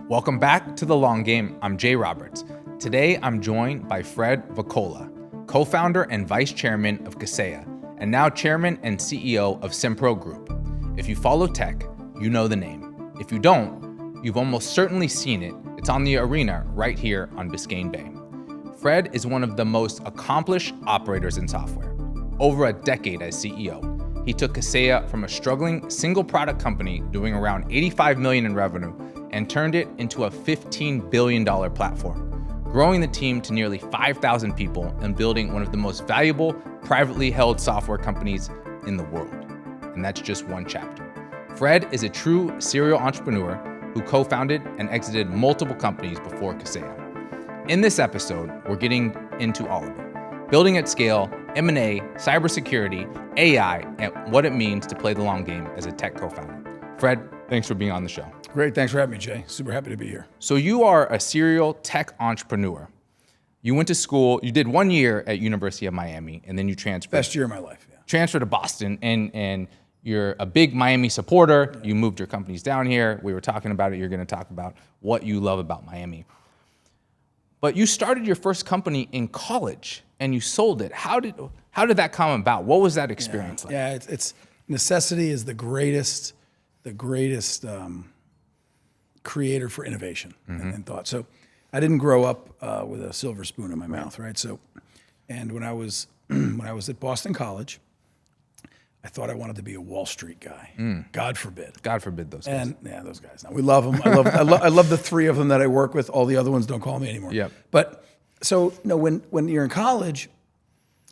Welcome back to The Long Game. I'm Jay Roberts. Today, I'm joined by Fred Voccola, co-founder and vice chairman of Kaseya, and now chairman and CEO of simPRO Group. If you follow tech, you know the name. If you don't, you've almost certainly seen it. It's on the arena right here on Biscayne Bay. Fred is one of the most accomplished operators in software. Over a decade as CEO, he took Kaseya from a struggling single product company doing around $85 million in revenue and turned it into a $15 billion platform, growing the team to nearly 5,000 people and building one of the most valuable privately held software companies in the world. And that's just one chapter. Fred is a true serial entrepreneur who co-founded and exited multiple companies before Kaseya. In this episode, we're getting into all of it. Building at scale, M&A, cybersecurity, AI, and what it means to play the long game as a tech co-founder. Fred, thanks for being on the show. Great, thanks for having me, Jay. Super happy to be here. So you are a serial tech entrepreneur. You went to school, you did 1 year at University of Miami, and then you transferred. Best year of my life, yeah. Transferred to Boston, and you're a big Miami supporter. Yeah. You moved your companies down here. We were talking about it. You're gonna talk about what you love about Miami. But you started your first company in college, and you sold it. How did that come about? What was that experience like? Yeah, it's necessity is the greatest creator for innovation and thought. So I didn't grow up with a silver spoon in my mouth, right? So, and when I was at Boston College, I thought I wanted to be a Wall Street guy. God forbid. God forbid those guys. And yeah, those guys. No, we love them. I love the three of them that I work with. All the other ones don't call me anymore. Yep. But so no, when you're in college,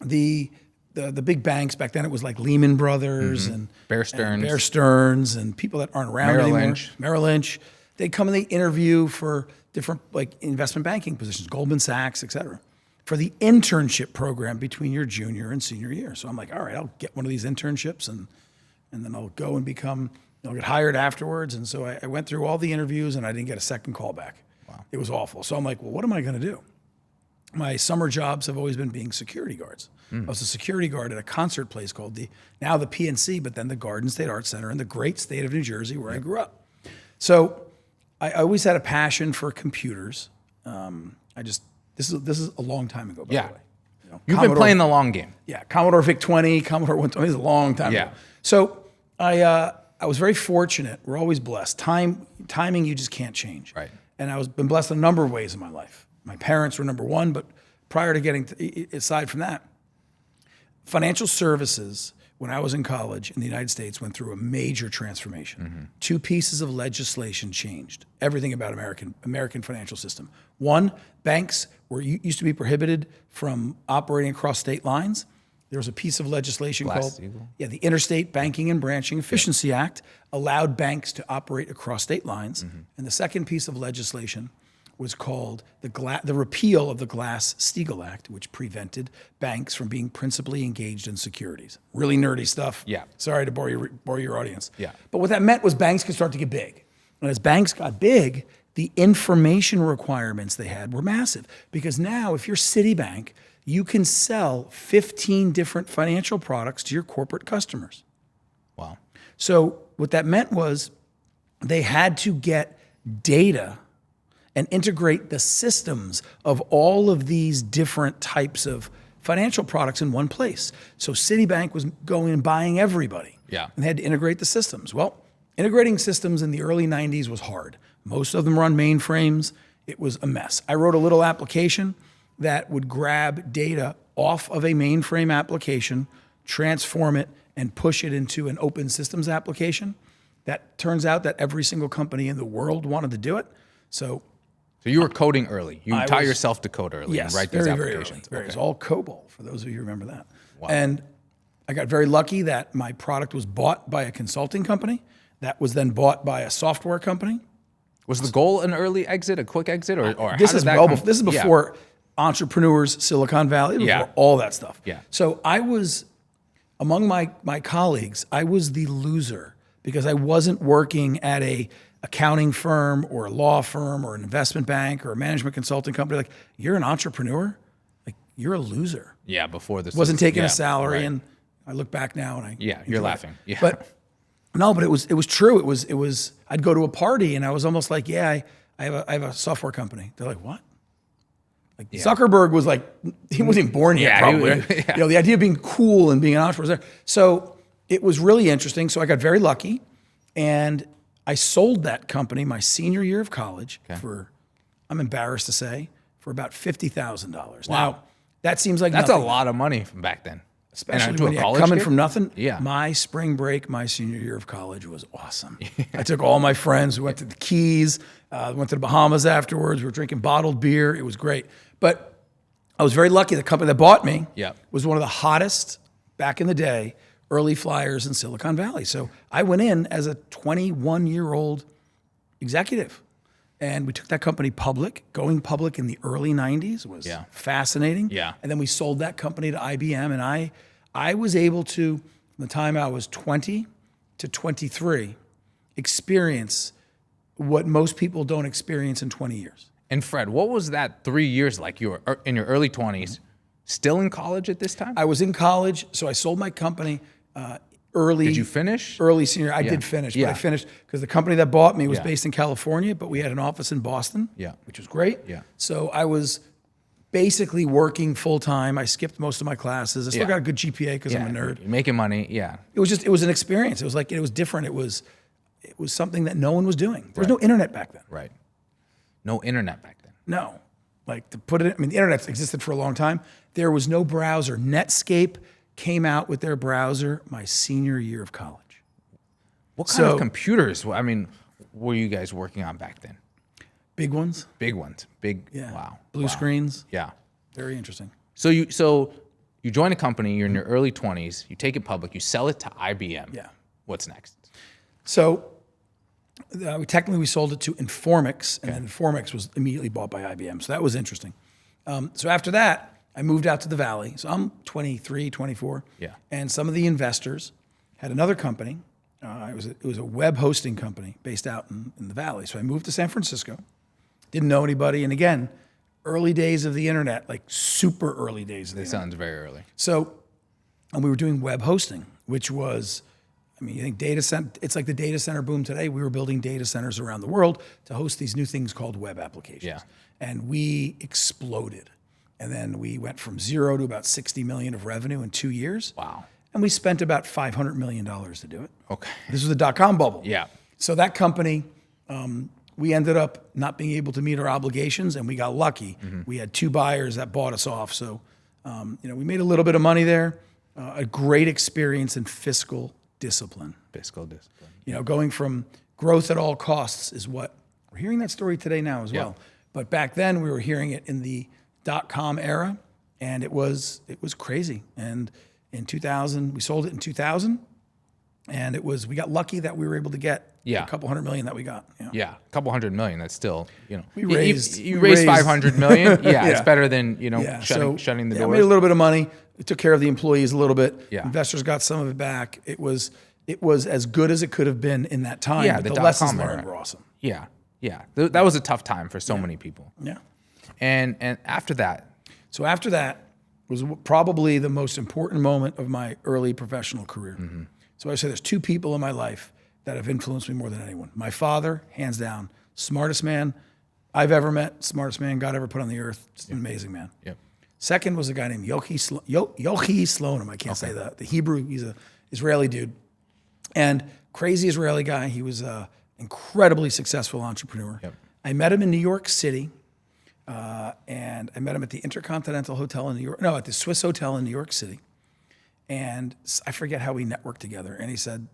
the big banks back then, it was like Lehman Brothers and Bear Stearns and people that aren't around anymore. Merrill Lynch. They'd come and they interview for different like investment banking positions, Goldman Sachs, et cetera, for the internship program between your junior and senior year. So I'm like, all right, I'll get one of these internships and then I'll go and I'll get hired afterwards. And so I went through all the interviews and I didn't get a second call back. Wow. It was awful. So I'm like, well, what am I going to do? My summer jobs have always been being security guards. I was a security guard at a concert place called now the PNC, but then the Garden State Arts Center in the great state of New Jersey where I grew up. So I always had a passion for computers. This is a long time ago, by the way. You know, You've been playing the long game. Yeah, Commodore VIC-20, Commodore 120, this is a long time ago. So I was very fortunate. We're always blessed. Timing you just can't change. Right. And been blessed in a number of ways in my life. My parents were number one, but prior to aside from that, financial services, when I was in college in the United States, went through a major transformation. Two pieces of legislation changed everything about American financial system. One, banks used to be prohibited from operating across state lines. There was a piece of legislation called the Interstate Banking and Branching Efficiency Act, allowed banks to operate across state lines. And the second piece of legislation was called the repeal of the Glass-Steagall Act, which prevented banks from being principally engaged in securities. Really nerdy stuff. Yeah. Sorry to bore your audience. Yeah. But what that meant was banks could start to get big. And as banks got big, the information requirements they had were massive. Because now, if you're Citibank, you can sell 15 different financial products to your corporate customers. Wow. So what that meant was they had to get data and integrate the systems of all of these different types of financial products in one place. So Citibank was going and buying everybody. Yeah. And they had to integrate the systems. Well, integrating systems in the early 90s was hard. Most of them were on mainframes. It was a mess. I wrote a little application that would grab data off of a mainframe application, transform it, and push it into an open systems application. That turns out that every single company in the world wanted to do it. So you were coding early. You taught yourself to code early and write these applications. Very early. It was all COBOL, for those of you who remember that. Wow. And I got very lucky that my product was bought by a consulting company that was then bought by a software company. Was the goal an early exit, a quick exit, or this is before entrepreneurs, Silicon Valley, before all that stuff. Yeah. So I was, among my colleagues, I was the loser because I wasn't working at a accounting firm or a law firm or an investment bank or a management consulting company. Like, you're an entrepreneur, like you're a loser. Yeah, before this wasn't taking a salary, and I look back now and you're laughing. Yeah, but it was true. It was. I'd go to a party and I was almost like, I I have a software company. They're like, what? Like Zuckerberg was like, he wasn't even born yet, probably. You know, the idea of being cool and being an entrepreneur. So it was really interesting. So I got very lucky, and I sold that company my senior year of college for, I'm embarrassed to say, for about $50,000. Wow. Now, that seems like that's nothing. a lot of money from back then. Especially when you're coming from nothing. Yeah. My spring break, my senior year of college was awesome. I took all my friends. We went to the Keys, went to the Bahamas afterwards. We were drinking bottled beer. It was great. But I was very lucky. The company that bought me was one of the hottest, back in the day, early flyers in Silicon Valley. So I went in as a 21-year-old executive. And we took that company public. Going public in the early 90s was fascinating. Yeah. And then we sold that company to IBM. And I was able to, from the time I was 20 to 23, experience what most people don't experience in 20 years. And Fred, what was that 3 years like? You were in your early 20s, still in college at this time? I was in college, so I sold my company early. Did you finish? Early senior. I did finish, but I finished because the company that bought me was based in California, but we had an office in Boston, which was great. Yeah. So I was basically working full time. I skipped most of my classes. I still got a good GPA because I'm a nerd. You're making money, It was an experience. It was like, it was different. It was something that no one was doing. There was no internet back then. Right. No internet back then. No. Like, to put it, I mean, the internet existed for a long time. There was no browser. Netscape came out with their browser my senior year of college. What kind of computers, I mean, were you guys working on back then? Big ones. Big ones. Wow. Blue screens. Yeah. Very interesting. So you join a company, you're in your early 20s, you take it public, you sell it to IBM. Yeah. What's next? So we sold it to Informix, and then Informix was immediately bought by IBM. So that was interesting. So after that, I moved out to the Valley. So I'm 23, 24. Yeah. And some of the investors had another company. It was a web hosting company based out in the Valley. So I moved to San Francisco. Didn't know anybody. And again, early days of the internet, like super early days of the internet. Sounds very early. So, and we were doing web hosting, which was, I mean, you think data center, it's like the data center boom today. We were building data centers around the world to host these new things called web applications. Yeah. And we exploded. And then we went from 0 to about 60 million of revenue in 2 years. Wow. And we spent about $500 million to do it. Okay. This was the dot-com bubble. Yeah. So that company, we ended up not being able to meet our obligations, and we got lucky. We had 2 buyers that bought us off. So, we made a little bit of money there. A great experience in fiscal discipline. Going from growth at all costs is what we're hearing that story today now as well. But back then we were hearing it in the dot-com era, and it was crazy. And in 2000, we sold it in 2000, and we got lucky that we were able to get a couple $100 million that we got. Yeah, a couple $100 million. That's still, we raised $500 million. It's better than shutting the doors. Made a little bit of money. We took care of the employees a little bit. Yeah. Investors got some of it back. It was as good as it could have been in that time. Yeah, but the lessons learned were awesome. Yeah. That was a tough time for so many people. Yeah. And after that? So after that was probably the most important moment of my early professional career. So I say there's 2 people in my life that have influenced me more than anyone. My father, hands down, smartest man I've ever met, smartest man God ever put on the earth. Just an amazing man. Yep. Second was a guy named Yochi Slonim. I can't say that. The Hebrew, he's an Israeli dude. And crazy Israeli guy. He was an incredibly successful entrepreneur. Yep. I met him in New York City. And I met him at the Intercontinental Hotel in New York. No, at the Swiss Hotel in New York City. And I forget how we networked together. And he said,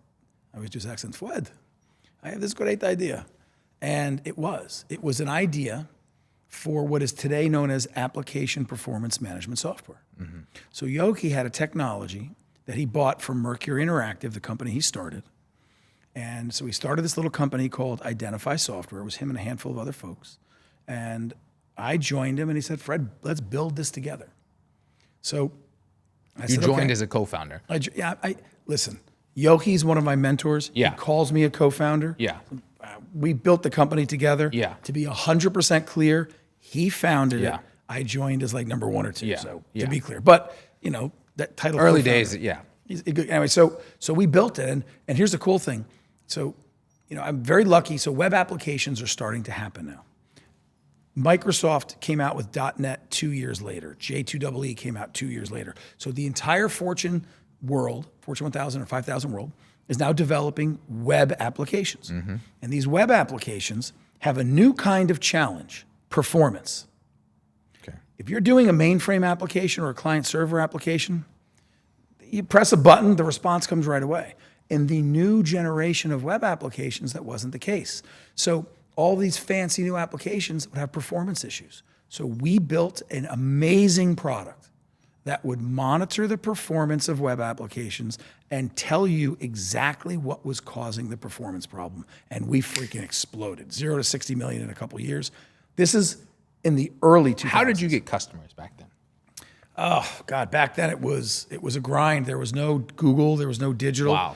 I was just asking, Fred, I have this great idea. And it was an idea for what is today known as application performance management software. So Yochi had a technology that he bought from Mercury Interactive, the company he started. And so he started this little company called Identify Software. It was him and a handful of other folks. And I joined him, and he said, Fred, let's build this together. So I said, joined as a co-founder. Listen, Yochi's one of my mentors. Yeah. He calls me a co-founder. Yeah. We built the company together. Yeah. To be 100% clear, he founded it. I joined as like number 1 or 2, to be clear. But, that title. Early days, Anyway, so we built it, and here's the cool thing. So, I'm very lucky. So web applications are starting to happen now. Microsoft came out with .NET 2 years later. J2EE came out 2 years later. So the entire Fortune world, Fortune 1000 or 5000 world, is now developing web applications. And these web applications have a new kind of challenge, performance. Okay. If you're doing a mainframe application or a client server application, you press a button, the response comes right away. In the new generation of web applications, that wasn't the case. So all these fancy new applications would have performance issues. So we built an amazing product that would monitor the performance of web applications and tell you exactly what was causing the performance problem. And we freaking exploded. 0 to 60 million in a couple of years. This is in the early 2000s. How did you get customers back then? Oh, God, back then it was a grind. There was no Google, there was no digital. Wow.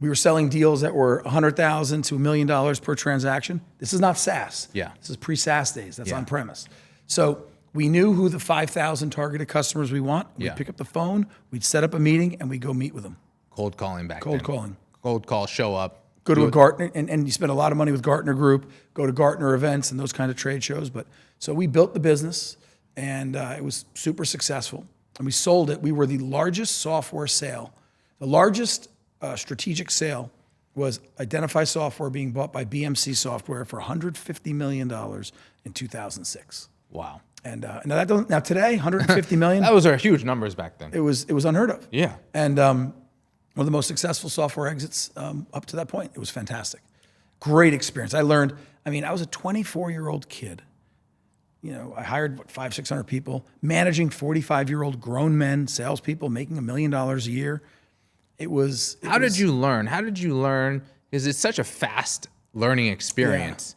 We were selling deals that were $100,000 to $1 million per transaction. This is not SaaS. Yeah. This is pre-SaaS days. That's on premise. So we knew who the 5,000 targeted customers we want. We'd pick up the phone, we'd set up a meeting, and we'd go meet with them. Cold calling back then. Cold calling. Cold call, show up. Go to a Gartner, and you spend a lot of money with Gartner Group, go to Gartner events and those kind of trade shows. But so we built the business, and it was super successful. And we sold it. We were the largest software sale. The largest strategic sale was Identify Software being bought by BMC Software for $150 million in 2006. Wow. And now today, 150 million. Those are huge numbers back then. It was unheard of. Yeah. And one of the most successful software exits up to that point. It was fantastic. Great experience. I learned. I mean, I was a 24-year-old kid. You know, I hired 500-600 people, managing 45-year-old grown men, salespeople, making $1 million a year. How did you learn? Because it's such a fast learning experience.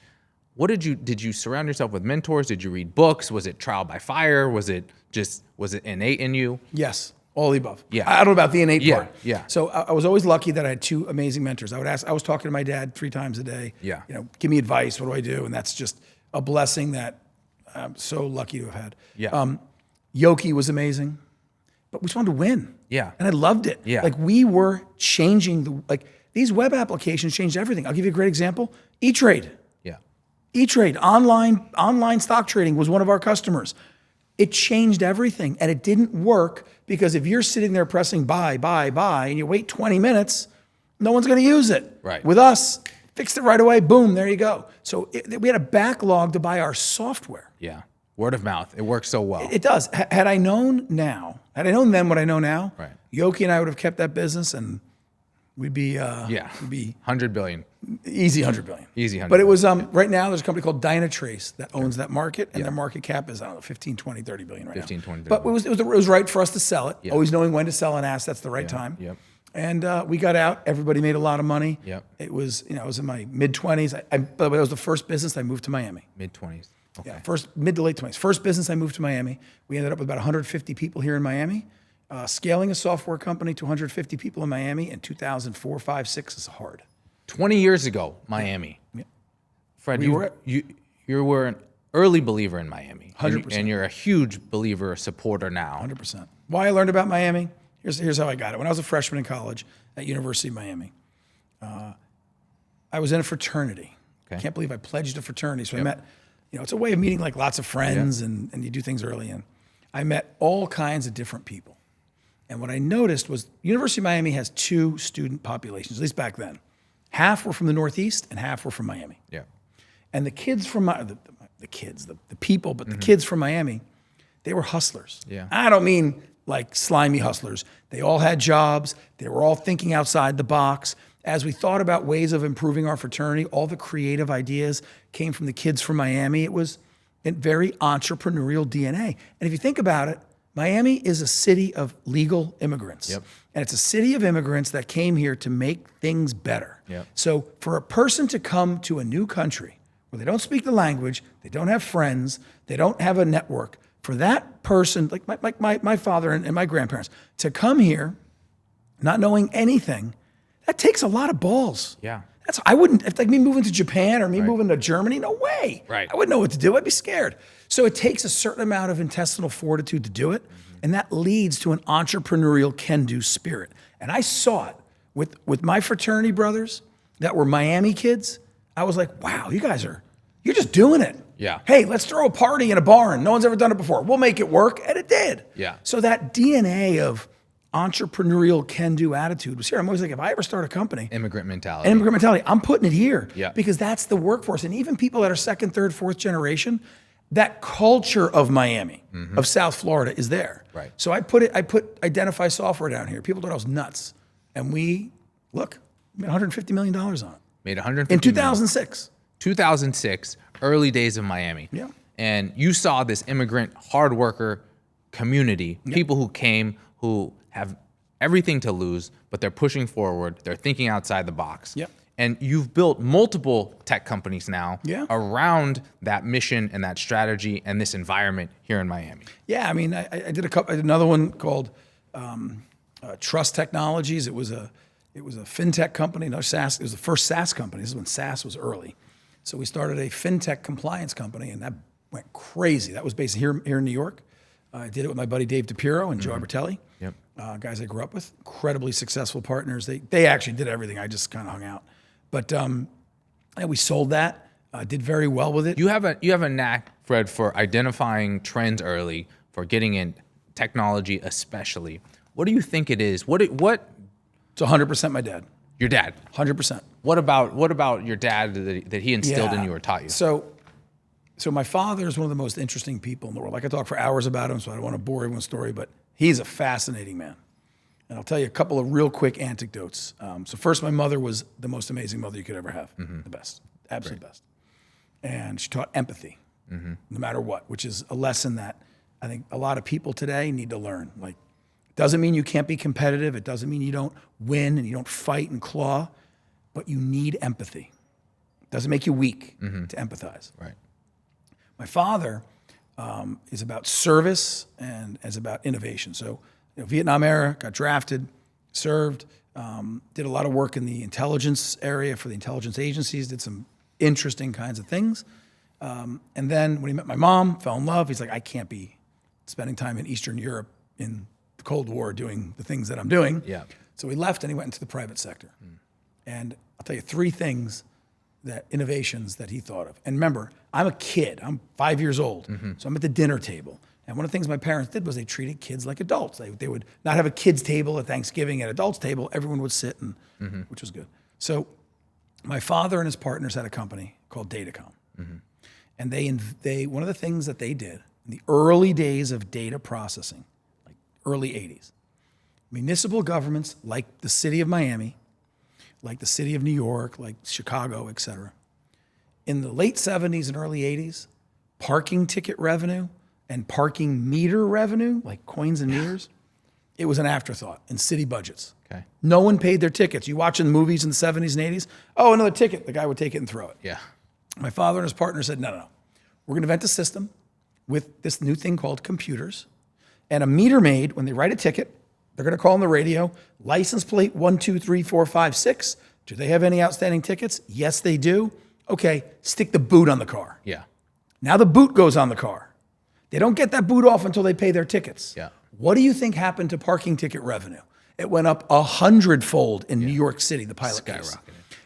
Yeah. Did you surround yourself with mentors? Did you read books? Was it trial by fire? Was it innate in you? Yes, all the above. Yeah. I don't know about the innate part. Yeah. So I was always lucky that I had two amazing mentors. I was talking to my dad 3 times a day. Yeah. You know, give me advice. What do I do? And that's just a blessing that I'm so lucky to have had. Yeah. Yoki was amazing, but we just wanted to win. Yeah. And I loved it. Yeah. Like we were changing these web applications changed everything. I'll give you a great example. E-Trade. Yeah. E-Trade, online stock trading was one of our customers. It changed everything, and it didn't work because if you're sitting there pressing buy, and you wait 20 minutes, no one's going to use it. Right. With us, fixed it right away, boom, there you go. So we had a backlog to buy our software. Yeah. Word of mouth. It works so well. It does. Had I known then what I know now, right. Yoki and I would have kept that business, and we'd be 100 billion. Easy 100 billion. Easy 100. But it was right now there's a company called Dynatrace that owns that market, and their market cap is, I don't know, 15, 20, 30 billion right 15, now. 20, 30 but it was right for us to sell it. Yep. Always knowing when to sell an asset, that's the right time. Yep. And we got out. Everybody made a lot of money. Yep. It was, I was in my mid-20s. By the way, that was the first business I moved to Miami. Mid-20s. Okay. Yeah, mid to late 20s. First business I moved to Miami. We ended up with about 150 people here in Miami. Scaling a software company to 150 people in Miami in 2004, 5, 6 is hard. 20 years ago, Miami. Yeah. Fred, you were an early believer in Miami. 100%. And you're a huge believer, supporter now. 100%. Why I learned about Miami, here's how I got it. When I was a freshman in college at University of Miami, I was in a fraternity. Okay. I can't believe I pledged a fraternity. So I met, it's a way of meeting like lots of friends and you do things early. And I met all kinds of different people. And what I noticed was University of Miami has 2 student populations, at least back then. Half were from the Northeast and half were from Miami. Yeah. And the kids from the people, but the kids from Miami, they were hustlers. Yeah. I don't mean like slimy hustlers. They all had jobs. They were all thinking outside the box. As we thought about ways of improving our fraternity, all the creative ideas came from the kids from Miami. It was a very entrepreneurial DNA. And if you think about it, Miami is a city of legal immigrants. Yep. And it's a city of immigrants that came here to make things better. Yep. So for a person to come to a new country where they don't speak the language, they don't have friends, they don't have a network, for that person, like my father and my grandparents, to come here not knowing anything, that takes a lot of balls. Yeah. I wouldn't, if like me moving to Japan or me moving to Germany, no way. Right. I wouldn't know what to do. I'd be scared. So it takes a certain amount of intestinal fortitude to do it. And that leads to an entrepreneurial can-do spirit. And I saw it with my fraternity brothers that were Miami kids. I was like, wow, you're just doing it. Yeah. Hey, let's throw a party in a barn. No one's ever done it before. We'll make it work. And it did. Yeah. So that DNA of entrepreneurial can-do attitude was here. I'm always like, if I ever start a company. Immigrant mentality. I'm putting it here. Yeah. Because that's the workforce. And even people that are second, third, fourth generation, that culture of Miami, of South Florida is there. Right. So I put Identify software down here. People thought I was nuts. And we made $150 million on it. Made $150 in 2006. 2006, early days of Miami. Yeah. And you saw this immigrant hard worker community, people who came, who have everything to lose, but they're pushing forward. They're thinking outside the box. Yep. And you've built multiple tech companies now around that mission and that strategy and this environment here in Miami. Yeah, I mean, I did another one called Trust Technologies. It was a fintech company, no SaaS. It was the first SaaS company. This is when SaaS was early. So we started a fintech compliance company, and that went crazy. That was based here in New York. I did it with my buddy Dave DiPiero and Joe Albertelli. Yep. Guys I grew up with, incredibly successful partners. They actually did everything. I just kind of hung out. But we sold that. Did very well with it. You have a knack, Fred, for identifying trends early, for getting in technology especially. What do you think it is? What? It's 100% my dad. Your dad. 100%. What about your dad that he instilled in you or taught you? So my father is one of the most interesting people in the world. I could talk for hours about him, so I don't want to bore everyone's story, but he's a fascinating man. And I'll tell you a couple of real quick anecdotes. So first, my mother was the most amazing mother you could ever have. The best, absolute best. And she taught empathy, no matter what, which is a lesson that I think a lot of people today need to learn. Like, doesn't mean you can't be competitive. It doesn't mean you don't win and you don't fight and claw, but you need empathy. It doesn't make you weak to empathize. Right. My father is about service and is about innovation. So, Vietnam era, got drafted, served, did a lot of work in the intelligence area for the intelligence agencies, did some interesting kinds of things. And then when he met my mom, fell in love. He's like, I can't be spending time in Eastern Europe in the Cold War doing the things that I'm doing. Yeah. So he left and he went into the private sector. And I'll tell you three things innovations that he thought of. And remember, I'm a kid. I'm 5 years old. So I'm at the dinner table. And one of the things my parents did was they treated kids like adults. They would not have a kids table at Thanksgiving, at adults table. Everyone would sit, and which was good. So my father and his partners had a company called Datacom. And they one of the things that they did in the early days of data processing, like early 80s, municipal governments like the city of Miami, like the city of New York, like Chicago, et cetera, in the late 70s and early 80s, parking ticket revenue and parking meter revenue, like coins and meters, it was an afterthought in city budgets. Okay. No one paid their tickets. You watching movies in the 70s and 80s, oh, another ticket. The guy would take it and throw it. Yeah. My father and his partner said, no. We're going to invent a system with this new thing called computers. And a meter maid, when they write a ticket, they're going to call on the radio, license plate 1234556. Do they have any outstanding tickets? Yes, they do. Okay, stick the boot on the car. Yeah. Now the boot goes on the car. They don't get that boot off until they pay their tickets. Yeah. What do you think happened to parking ticket revenue? It went up 100-fold in New York City, the pilot case.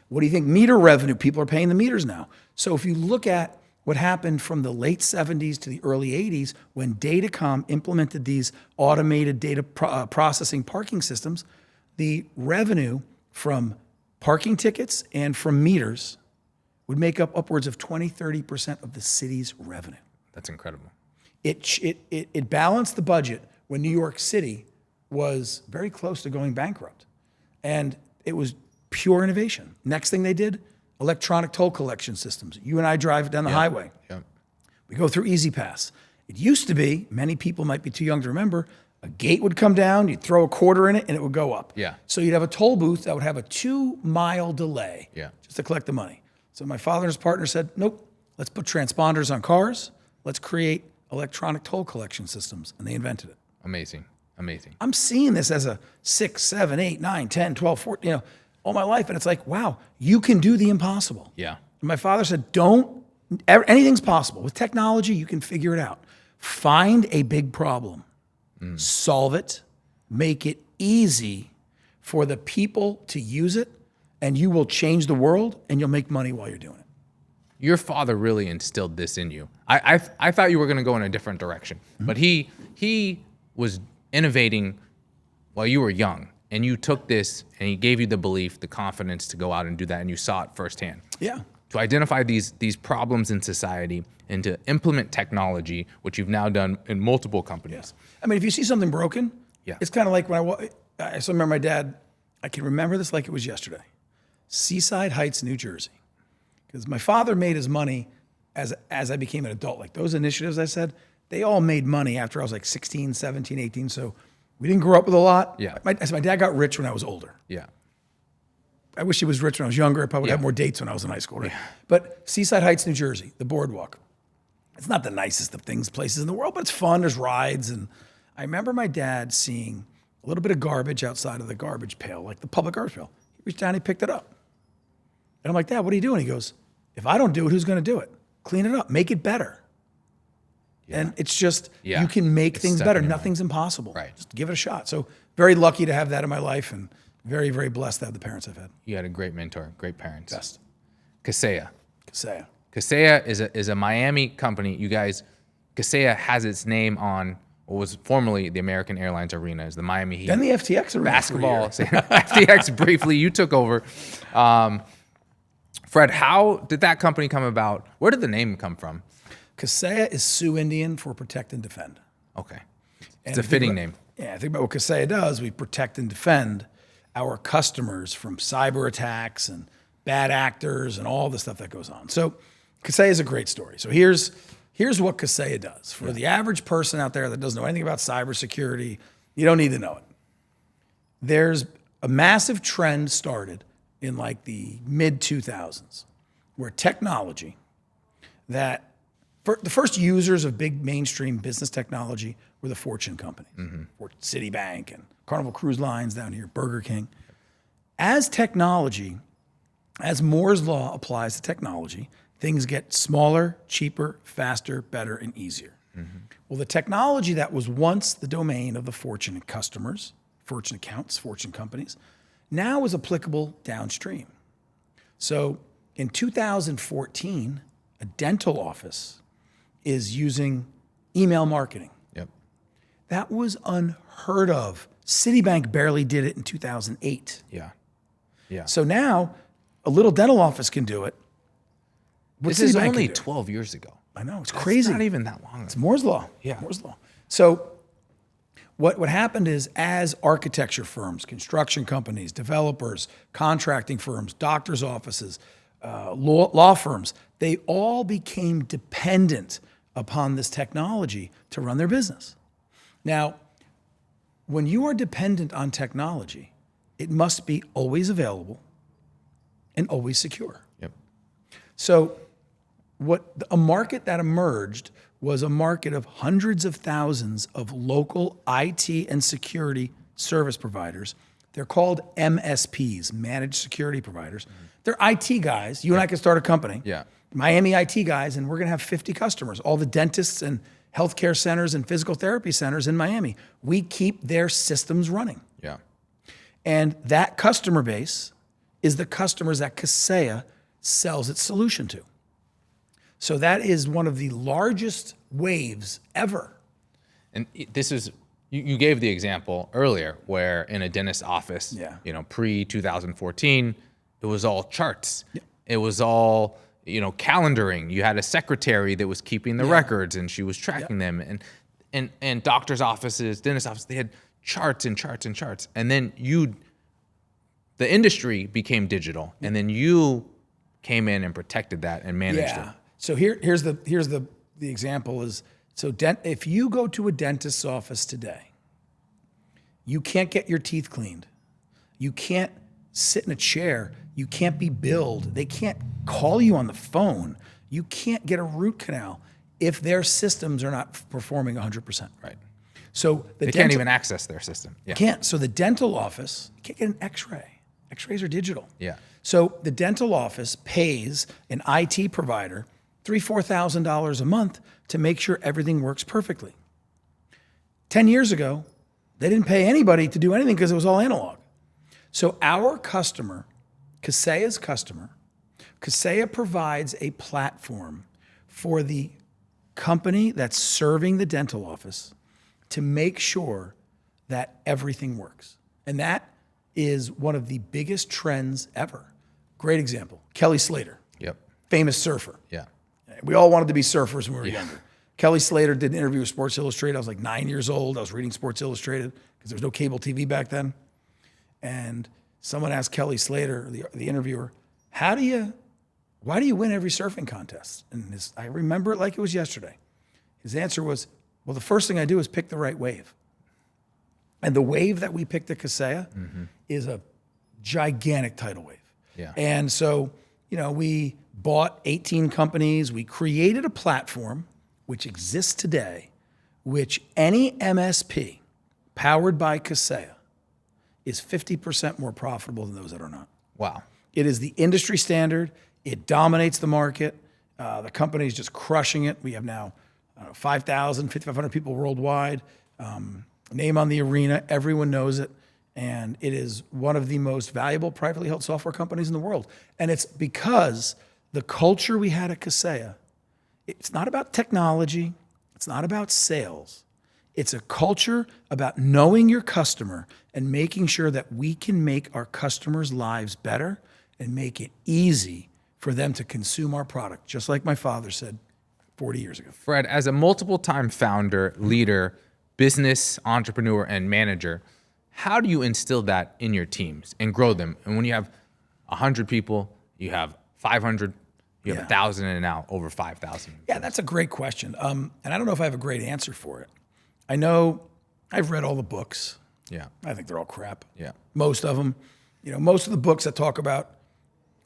What do you think meter revenue? People are paying the meters now. So if you look at what happened from the late 70s to the early 80s, when Datacom implemented these automated data processing parking systems, the revenue from parking tickets and from meters would make up upwards of 20-30% of the city's revenue. That's incredible. It balanced the budget when New York City was very close to going bankrupt. And it was pure innovation. Next thing they did, electronic toll collection systems. You and I drive down the highway. Yeah. We go through Easy Pass. It used to be, many people might be too young to remember, a gate would come down, you'd throw a quarter in it, and it would go up. Yeah. So you'd have a toll booth that would have a 2-mile delay just to collect the money. So my father and his partner said, nope, let's put transponders on cars. Let's create electronic toll collection systems. And they invented it. Amazing. I'm seeing this as a 6, 7, 8, 9, 10, 12, 14, all my life. And it's like, wow, you can do the impossible. Yeah. And my father said, anything's possible. With technology, you can figure it out. Find a big problem, solve it, make it easy for the people to use it, and you will change the world and you'll make money while you're doing it. your father really instilled this in you. I thought you were going to go in a different direction, but he was innovating while you were young, and you took this and he gave you the belief, the confidence to go out and do that, and you saw it firsthand. Yeah. To identify these problems in society and to implement technology, which you've now done in multiple companies. I mean, if you see something broken, it's kind of like when I still remember my dad. I can remember this like it was yesterday. Seaside Heights, New Jersey. Because my father made his money as I became an adult. Like those initiatives I said, they all made money after I was like 16, 17, 18. So we didn't grow up with a lot. Yeah. My dad got rich when I was older. Yeah. I wish he was rich when I was younger. I probably had more dates when I was in high school. Right? Yeah. But Seaside Heights, New Jersey, the boardwalk. It's not the nicest of places in the world, but it's fun. There's rides. And I remember my dad seeing a little bit of garbage outside of the garbage pail, like the public garbage pail. He reached down, he picked it up. And I'm like, Dad, what are you doing? He goes, if I don't do it, who's going to do it? Clean it up, make it better. Yeah. And it's just, you can make things better. Nothing's impossible. Right. Just give it a shot. So very lucky to have that in my life and very, very blessed to have the parents I've had. You had a great mentor, great parents. Best. Kaseya. Kaseya is a Miami company. You guys, Kaseya has its name on what was formerly the American Airlines Arena, is the Miami Heat. Then the FTX Arena. Basketball. FTX briefly, you took over. Fred, how did that company come about? Where did the name come from? Kaseya is Sioux Indian for protect and defend. Okay. It's a fitting name. Yeah, think about what Kaseya does. We protect and defend our customers from cyber attacks and bad actors and all the stuff that goes on. So Kaseya is a great story. So here's what Kaseya does. For the average person out there that doesn't know anything about cybersecurity, you don't need to know it. There's a massive trend started in like the mid-2000s where technology the first users of big mainstream business technology were the Fortune companies, Citibank and Carnival Cruise Lines down here, Burger King. As Moore's Law applies to technology, things get smaller, cheaper, faster, better, and easier. Well, the technology that was once the domain of the Fortune customers, Fortune accounts, Fortune companies, now is applicable downstream. So in 2014, a dental office is using email marketing. Yep. That was unheard of. Citibank barely did it in 2008. Yeah. So now a little dental office can do it. This is only 12 years ago. I know, it's crazy. It's not even that long ago. It's Moore's Law. Yeah. Moore's Law. So what happened is as architecture firms, construction companies, developers, contracting firms, doctors' offices, law firms, they all became dependent upon this technology to run their business. Now, when you are dependent on technology, it must be always available and always secure. Yep. So a market that emerged was a market of hundreds of thousands of local IT and security service providers. They're called MSPs, managed security providers. They're IT guys. You and I could start a company. Yeah. Miami IT guys, and we're going to have 50 customers, all the dentists and healthcare centers and physical therapy centers in Miami. We keep their systems running. Yeah. And that customer base is the customers that Kaseya sells its solution to. So that is one of the largest waves ever. And this is, you gave the example earlier where in a dentist's office, pre-2014, it was all charts. Yeah. It was all, calendaring. You had a secretary that was keeping the records and she was tracking them. And doctor's offices, dentist offices, they had charts and charts and charts. And then the industry became digital, and then you came in and protected that and managed it. So here's the example is, if you go to a dentist's office today, you can't get your teeth cleaned. You can't sit in a chair. You can't be billed. They can't call you on the phone. You can't get a root canal if their systems are not performing 100%. Right. So they can't even access their system. Yeah. Can't. So the dental office can't get an X-ray. X-rays are digital. Yeah. So the dental office pays an IT provider $3,000, $4,000 a month to make sure everything works perfectly. 10 years ago, they didn't pay anybody to do anything because it was all analog. So our customer, Kaseya's customer, Kaseya provides a platform for the company that's serving the dental office to make sure that everything works. And that is one of the biggest trends ever. Great example, Kelly Slater. Yep. Famous surfer. Yeah. We all wanted to be surfers when we were younger. Kelly Slater did an interview with Sports Illustrated. I was like 9 years old. I was reading Sports Illustrated because there was no cable TV back then. And someone asked Kelly Slater, the interviewer, why do you win every surfing contest? And I remember it like it was yesterday. His answer was, well, the first thing I do is pick the right wave. And the wave that we picked at Kaseya is a gigantic tidal wave. Yeah. And so, we bought 18 companies. We created a platform which exists today, which any MSP powered by Kaseya is 50% more profitable than those that are not. Wow. It is the industry standard. It dominates the market. The company is just crushing it. We have now 5,000, 5,500 people worldwide. Name on the arena. Everyone knows it. And it is one of the most valuable privately held software companies in the world. And it's because the culture we had at Kaseya, it's not about technology. It's not about sales. It's a culture about knowing your customer and making sure that we can make our customers' lives better and make it easy for them to consume our product, just like my father said 40 years ago. Fred, as a multiple-time founder, leader, business entrepreneur, and manager, how do you instill that in your teams and grow them? And when you have 100 people, you have 500, you have 1,000, and now over 5,000. Yeah, that's a great question. And I don't know if I have a great answer for it. I know I've read all the books. Yeah. I think they're all crap. Yeah. Most of them. Most of the books that talk about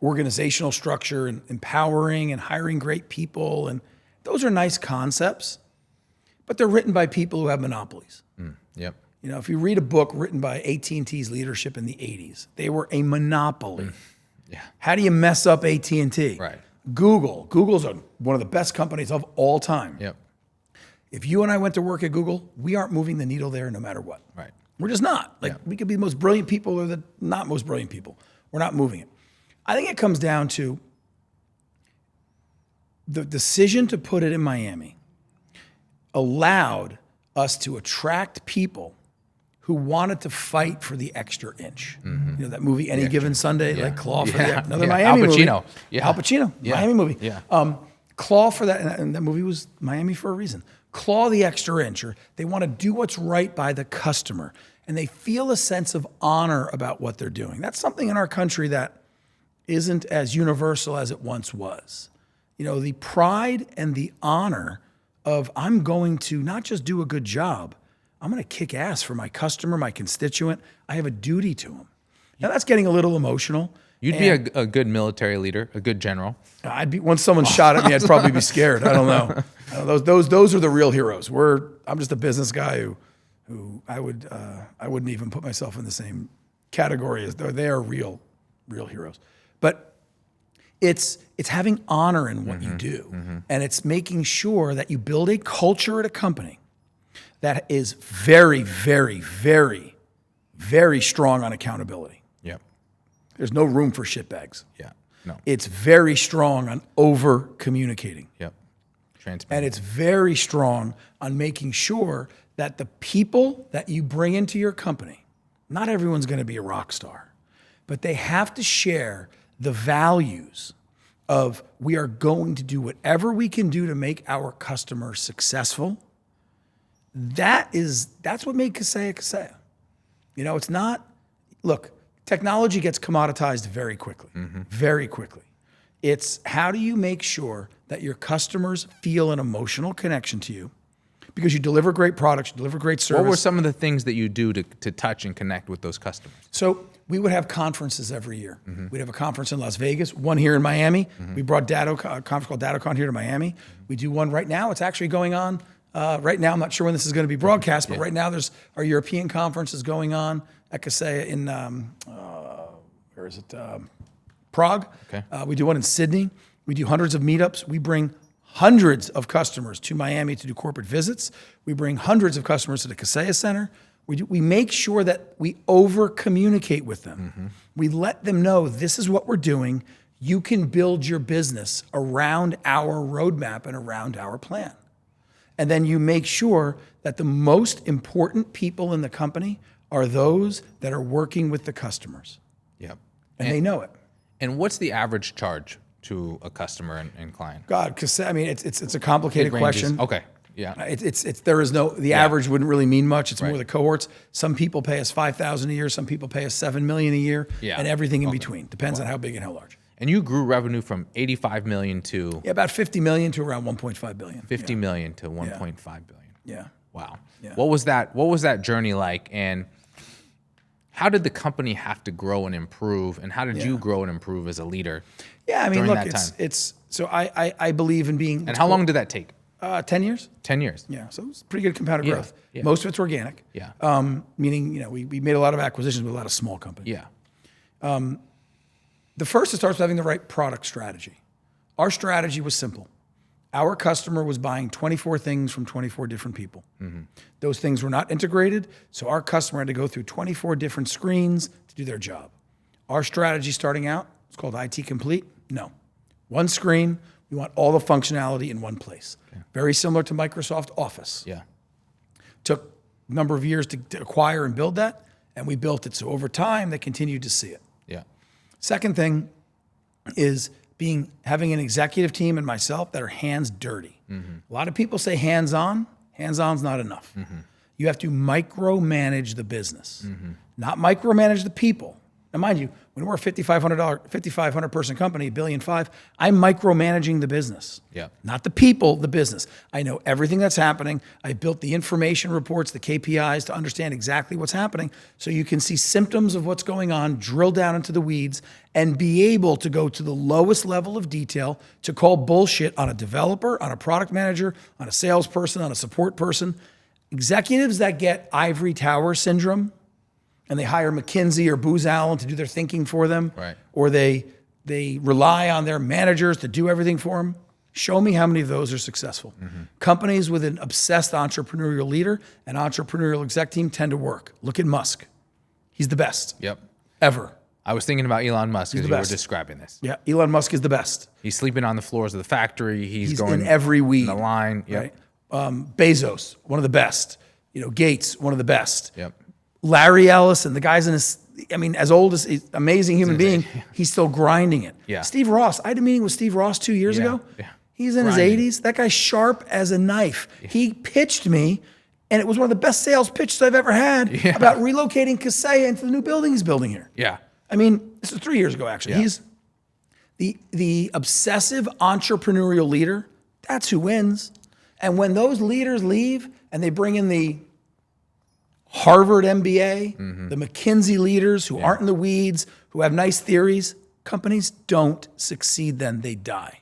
organizational structure and empowering and hiring great people, and those are nice concepts, but they're written by people who have monopolies. Yep. If you read a book written by AT&T's leadership in the 80s, they were a monopoly. Yeah. How do you mess up AT&T? Right. Google's one of the best companies of all time. Yep. If you and I went to work at Google, we aren't moving the needle there no matter what. Right. We're just not. We could be the most brilliant people or the not most brilliant people. We're not moving it. I think it comes down to the decision to put it in Miami allowed us to attract people who wanted to fight for the extra inch. That movie, Any Given Sunday, like claw for another Miami movie. Al Pacino. Yeah. Al Pacino, Miami movie. Yeah. Claw for that, and that movie was Miami for a reason. Claw the extra inch, or they want to do what's right by the customer, and they feel a sense of honor about what they're doing. That's something in our country that isn't as universal as it once was. The pride and the honor of I'm going to not just do a good job, I'm going to kick ass for my customer, my constituent. I have a duty to them. Now that's getting a little emotional. You'd be a good military leader, a good general. I'd be. Once someone shot at me, I'd probably be scared. I don't know. Those are the real heroes. I'm just a business guy who I wouldn't even put myself in the same category as they are real heroes. But it's having honor in what you do, and it's making sure that you build a culture at a company that is very, very, very, very strong on accountability. Yep. There's no room for shitbags. Yeah. No. It's very strong on over communicating. Yep. Transparent. And it's very strong on making sure that the people that you bring into your company, not everyone's going to be a rock star, but they have to share the values of we are going to do whatever we can do to make our customers successful. That's what made Kaseya. It's not, look, technology gets commoditized very quickly, very quickly. It's how do you make sure that your customers feel an emotional connection to you because you deliver great products, you deliver great service. What were some of the things that you do to touch and connect with those customers? So we would have conferences every year. We'd have a conference in Las Vegas, one here in Miami. We brought a conference called DattoCon here to Miami. We do one right now. It's actually going on right now. I'm not sure when this is going to be broadcast, but right now there's our European conference is going on at Kaseya in, where is it? Prague. Okay. We do one in Sydney. We do hundreds of meetups. We bring hundreds of customers to Miami to do corporate visits. We bring hundreds of customers to the Kaseya Center. We make sure that we over communicate with them. We let them know this is what we're doing. you can build your business around our roadmap and around our plan. And then you make sure that the most important people in the company are those that are working with the customers. Yep. And they know it. And what's the average charge to a customer and client? God, because I mean, it's a complicated question. Okay. Yeah. There is no, the average wouldn't really mean much. It's more the cohorts. Some people pay us $5,000 a year. Some people pay us $7 million a year, and everything in between. Depends on how big and how large. And you grew revenue from 85 million to about 50 million to around 1.5 billion. 50 million to 1.5 billion. Yeah. Wow. Yeah. What was that journey like? And how did the company have to grow and improve? And how did you grow and improve as a leader? Yeah, I mean, look, it's so I believe in being. And how long did that take? 10 years. 10 years. Yeah, so it's pretty good compounded growth. Yeah. Most of it's organic. Yeah. Meaning, we made a lot of acquisitions with a lot of small companies. Yeah. The first, it starts with having the right product strategy. Our strategy was simple. Our customer was buying 24 things from 24 different people. Mm-hmm. Those things were not integrated, so our customer had to go through 24 different screens to do their job. Our strategy starting out, it's called IT Complete. No. One screen, we want all the functionality in one place. Okay. Very similar to Microsoft Office. Yeah. Took a number of years to acquire and build that, and we built it. So over time, they continued to see it. Yeah. Second thing is having an executive team and myself that are hands dirty. Mm-hmm. A lot of people say hands-on. Hands-on's not enough. Mm-hmm. You have to micromanage the business, not micromanage the people. Now, mind you, when we're a $5,500 person company, $1.5 billion, I'm micromanaging the business. Yeah. Not the people, the business. I know everything that's happening. I built the information reports, the KPIs to understand exactly what's happening so you can see symptoms of what's going on, drill down into the weeds, and be able to go to the lowest level of detail to call bullshit on a developer, on a product manager, on a salesperson, on a support person. Executives that get ivory tower syndrome, and they hire McKinsey or Booz Allen to do their thinking for them, right, or they rely on their managers to do everything for them. Show me how many of those are successful. Mm-hmm. Companies with an obsessed entrepreneurial leader and entrepreneurial exec team tend to work. Look at Musk. He's the best. Yep. Ever. I was thinking about Elon Musk as you were describing this. Yeah, Elon Musk is the best. He's sleeping on the floors of the factory. He's going in every weed. In the line. Yep. Right? Bezos, one of the best. Gates, one of the best. Yep. Larry Ellison, the guy's as old as he's amazing human being, he's still grinding it. Yeah. Steve Ross, I had a meeting with Steve Ross 2 years ago. Yeah. He's in his 80s. That guy's sharp as a knife. Yeah. He pitched me, and it was one of the best sales pitches I've ever had about relocating Kaseya into the new building he's building here. Yeah. This was 3 years ago, actually. Yeah. He's the obsessive entrepreneurial leader. That's who wins. And when those leaders leave and they bring in the Harvard MBA, the McKinsey leaders who aren't in the weeds, who have nice theories, companies don't succeed then, they die.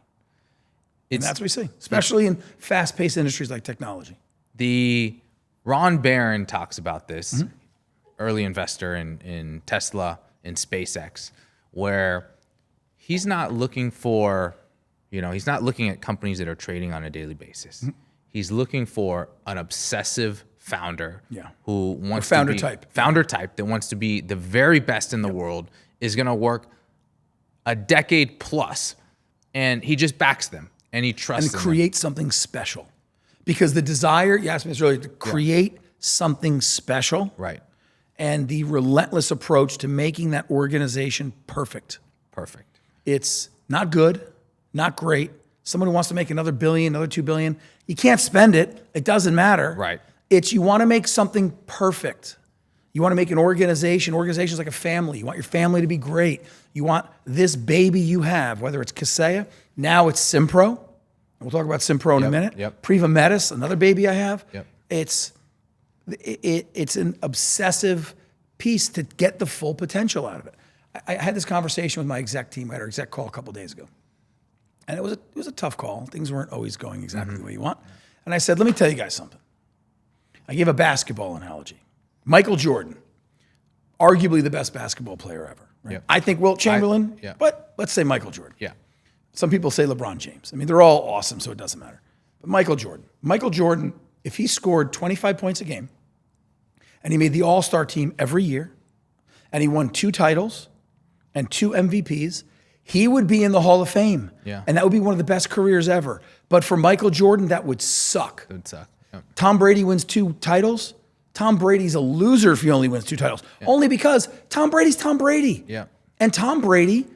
And that's what we see, especially in fast-paced industries like technology. The Ron Barron talks about this, early investor in Tesla, in SpaceX, where he's not looking for, he's not looking at companies that are trading on a daily basis. He's looking for an obsessive founder who wants founder type that wants to be the very best in the world, is going to work a decade plus, and he just backs them and he trusts them. And create something special. Because the desire, you asked me this earlier, to create something special. Right. And the relentless approach to making that organization perfect. Perfect. It's not good, not great. Someone who wants to make another billion, another 2 billion, you can't spend it. It doesn't matter. Right. It's you want to make something perfect. You want to make an organization. Organization's like a family. You want your family to be great. You want this baby you have, whether it's Kaseya, now it's simPRO. We'll talk about simPRO in a minute. Yep. Priva Metis, another baby I have. Yep. It's an obsessive piece to get the full potential out of it. I had this conversation with my exec team. I had our exec call a couple of days ago. And it was a tough call. Things weren't always going exactly the way you want. And I said, let me tell you guys something. I gave a basketball analogy. Michael Jordan, arguably the best basketball player ever. Right? Yep. I think Wilt Chamberlain, but let's say Michael Jordan. Yeah. Some people say LeBron James. They're all awesome, so it doesn't matter. But Michael Jordan, if he scored 25 points a game, and he made the All-Star team every year, and he won 2 titles and 2 MVPs, he would be in the Hall of Fame. Yeah. And that would be one of the best careers ever. But for Michael Jordan, that would suck. It would suck. Yep. Tom Brady wins 2 titles. Tom Brady's a loser if he only wins 2 titles. Yeah. Only because Tom Brady's Tom Brady. Yeah. And Tom Brady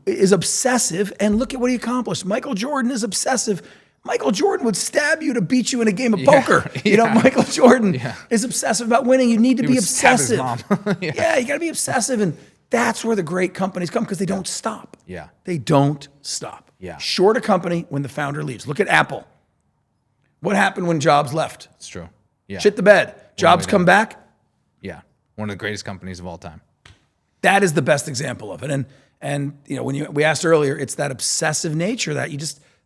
is obsessive, and look at what he accomplished. Michael Jordan is obsessive. Michael Jordan would stab you to beat you in a game of poker. You know, Michael Jordan is obsessive about winning. You need to be obsessive. Yeah, you got to be obsessive, and that's where the great companies come because they don't stop. Yeah. They don't stop. Yeah. Short a company when the founder leaves. Look at Apple. What happened when Jobs left? It's true. Yeah. Shit the bed. Jobs come back. Yeah. One of the greatest companies of all time. That is the best example of it. And you know, we asked earlier, it's that obsessive nature that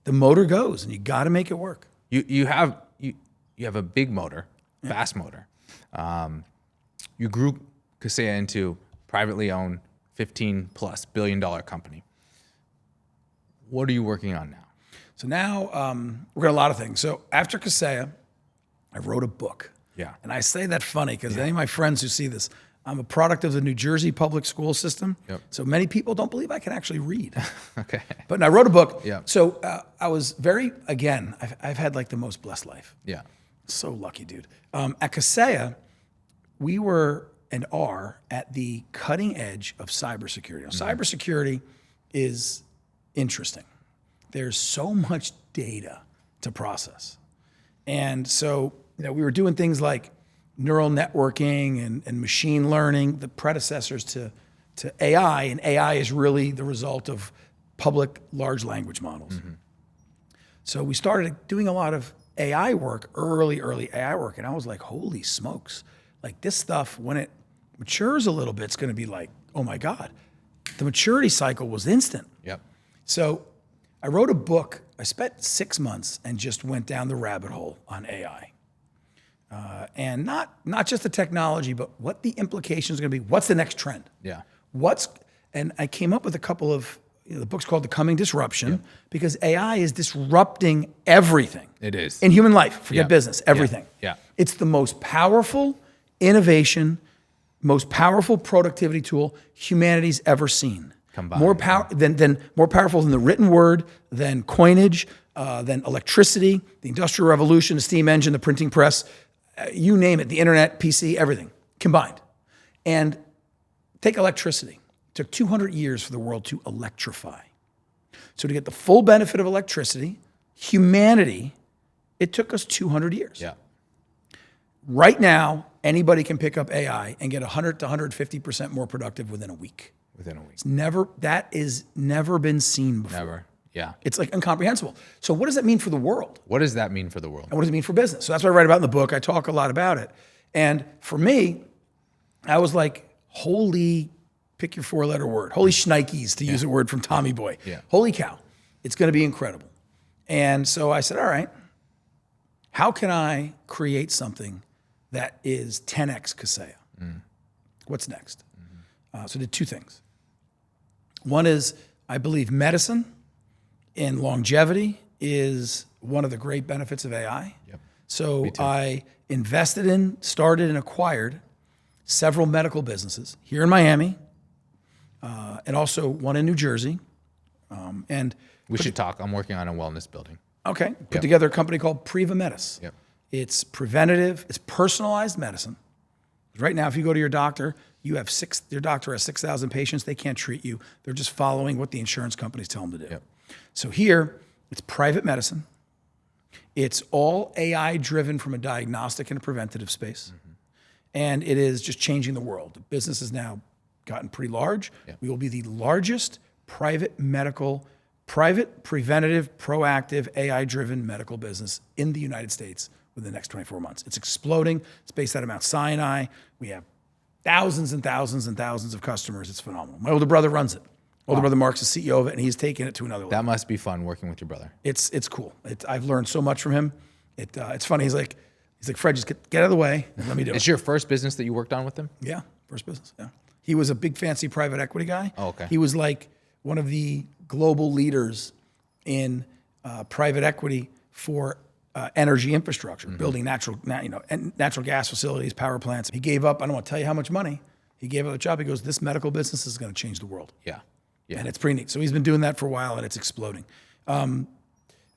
the motor goes, and you got to make it work. You have a big motor, fast motor. You grew Kaseya into privately owned $15+ billion company. What are you working on now? So now we're got a lot of things. So after Kaseya, I wrote a book. Yeah. And I say that funny because any of my friends who see this, I'm a product of the New Jersey public school system. Yep. So many people don't believe I can actually read. Okay. But I wrote a book. Yeah. So I was I've had like the most blessed life. Yeah. So lucky, dude. At Kaseya, we were and are at the cutting edge of cybersecurity. Now, cybersecurity is interesting. There's so much data to process. And so, we were doing things like neural networking and machine learning, the predecessors to AI, and AI is really the result of public large language models. Mm-hmm. So we started doing a lot of AI work, early AI work, and I was like, holy smokes. Like this stuff, when it matures a little bit, it's gonna be like, oh my God. The maturity cycle was instant. Yep. So I wrote a book. I spent 6 months and just went down the rabbit hole on AI. And not just the technology, but what the implications are going to be. What's the next trend? Yeah. And I came up with a couple of, the book's called The Coming Disruption, because AI is disrupting everything. It is. In human life, forget business, everything. Yeah. It's the most powerful innovation, most powerful productivity tool humanity's ever seen. Combined. More powerful than the written word, than coinage, than electricity, the Industrial Revolution, the steam engine, the printing press, you name it, the internet, PC, everything combined. And take electricity. It took 200 years for the world to electrify. So to get the full benefit of electricity, humanity, it took us 200 years. Yeah. Right now, anybody can pick up AI and get 100 to 150% more productive within a week. That is never been seen before. Never. Yeah. It's like incomprehensible. So what does that mean for the world? What does that mean for the world? And what does it mean for business? So that's what I write about in the book. I talk a lot about it. And for me, I was like, holy, pick your 4-letter word, holy shnikes, to use a word from Tommy Boy. Yeah. Holy cow, it's going to be incredible. And so I said, all right, how can I create something that is 10x Kaseya? What's next? So I did 2 things. One is, I believe medicine and longevity is one of the great benefits of AI. Yep. So I invested in, started, and acquired several medical businesses here in Miami, and also one in New Jersey. And we should talk. I'm working on a wellness building. Okay. Put together a company called Prevamedis. Yep. It's preventative. It's personalized medicine. Right now, if you go to your doctor, your doctor has 6,000 patients. They can't treat you. They're just following what the insurance companies tell them to do. Yep. So here, it's private medicine. It's all AI driven from a diagnostic and a preventative space. And it is just changing the world. The business has now gotten pretty large. Yep. We will be the largest private, preventative, proactive, AI-driven medical business in the United States within the next 24 months. It's exploding. It's based out of Mount Sinai. We have thousands and thousands and thousands of customers. It's phenomenal. My older brother runs it. Older brother Mark's the CEO of it, and he's taken it to another level. That must be fun working with your brother. It's cool. I've learned so much from him. It's funny. He's like, Fred, just get out of the way and let me do it. It's your first business that you worked on with him? Yeah, first business. Yeah, he was a big fancy private equity guy. Oh, okay. He was like one of the global leaders in private equity for energy infrastructure, building natural gas facilities, power plants. He gave up. I don't want to tell you how much money. He gave up a job. He goes, this medical business is going to change the world. Yeah. And it's pretty neat. So he's been doing that for a while, and it's exploding.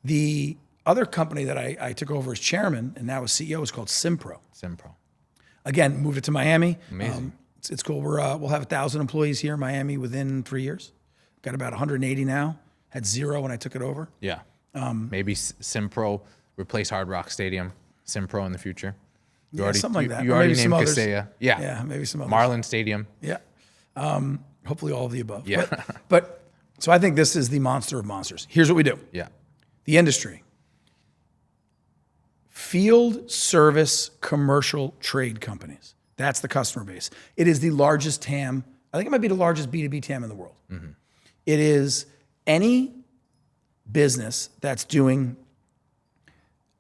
The other company that I took over as chairman and now as CEO is called simPRO. simPRO. Again, moved it to Miami. Amazing. It's cool. We'll have 1,000 employees here in Miami within 3 years. Got about 180 now. Had 0 when I took it over. Yeah. Maybe simPRO replace Hard Rock Stadium. simPRO in the future. Something like that. You already named Kaseya. Yeah, maybe some others. Marlin Stadium. Yeah. Hopefully all of the above. Yeah. But so I think this is the monster of monsters. Here's what we do. Yeah. The industry. Field service commercial trade companies. That's the customer base. It is the largest TAM. I think it might be the largest B2B TAM in the world. Mm-hmm. It is any business that's doing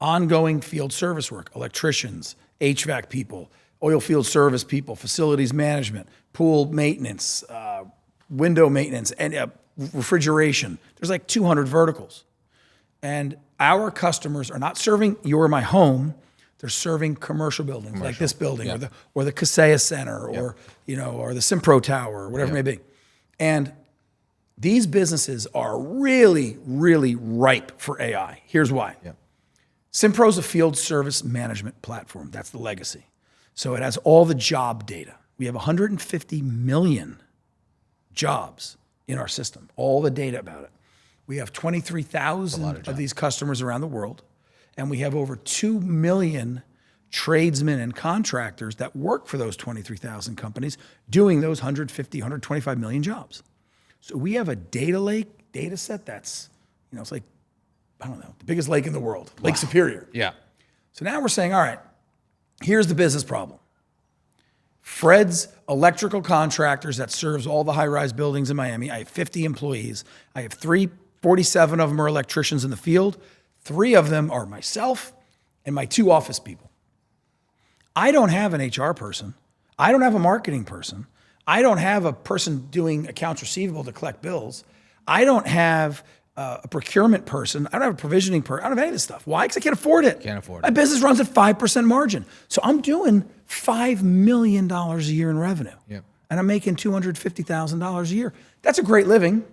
ongoing field service work, electricians, HVAC people, oil field service people, facilities management, pool maintenance, window maintenance, and refrigeration. There's like 200 verticals. And our customers are not serving you or my home. They're serving commercial buildings like this building or the Kaseya Center or the simPRO Tower or whatever it may be. And these businesses are really, really ripe for AI. Here's why. simPRO is a field service management platform. That's the legacy. So it has all the job data. We have 150 million jobs in our system, all the data about it. We have 23,000 of these customers around the world, and we have over 2 million tradesmen and contractors that work for those 23,000 companies doing those 150, 125 million jobs. So we have a data set that's, it's like, I don't know, the biggest lake in the world, Lake Superior. Yeah. So now we're saying, all right, here's the business problem. Fred's electrical contractors that serves all the high-rise buildings in Miami. I have 50 employees. I have 47 of them are electricians in the field. 3 of them are myself and my 2 office people. I don't have an HR person. I don't have a marketing person. I don't have a person doing accounts receivable to collect bills. I don't have a procurement person. I don't have a provisioning person. I don't have any of this stuff. Why? Because I can't afford it. Can't afford it. My business runs at 5% margin. So I'm doing $5 million a year in revenue. Yep. And I'm making $250,000 a year. That's a great living.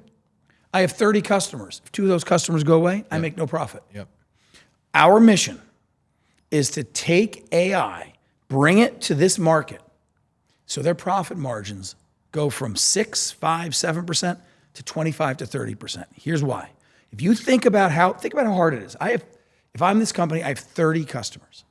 I have 30 customers. If 2 of those customers go away, I make no profit. Yep. Our mission is to take AI, bring it to this market, so their profit margins go from 6, 5, 7% to 25 to 30%. Here's why. If you think about how hard it is. If I'm this company, I have 30 customers,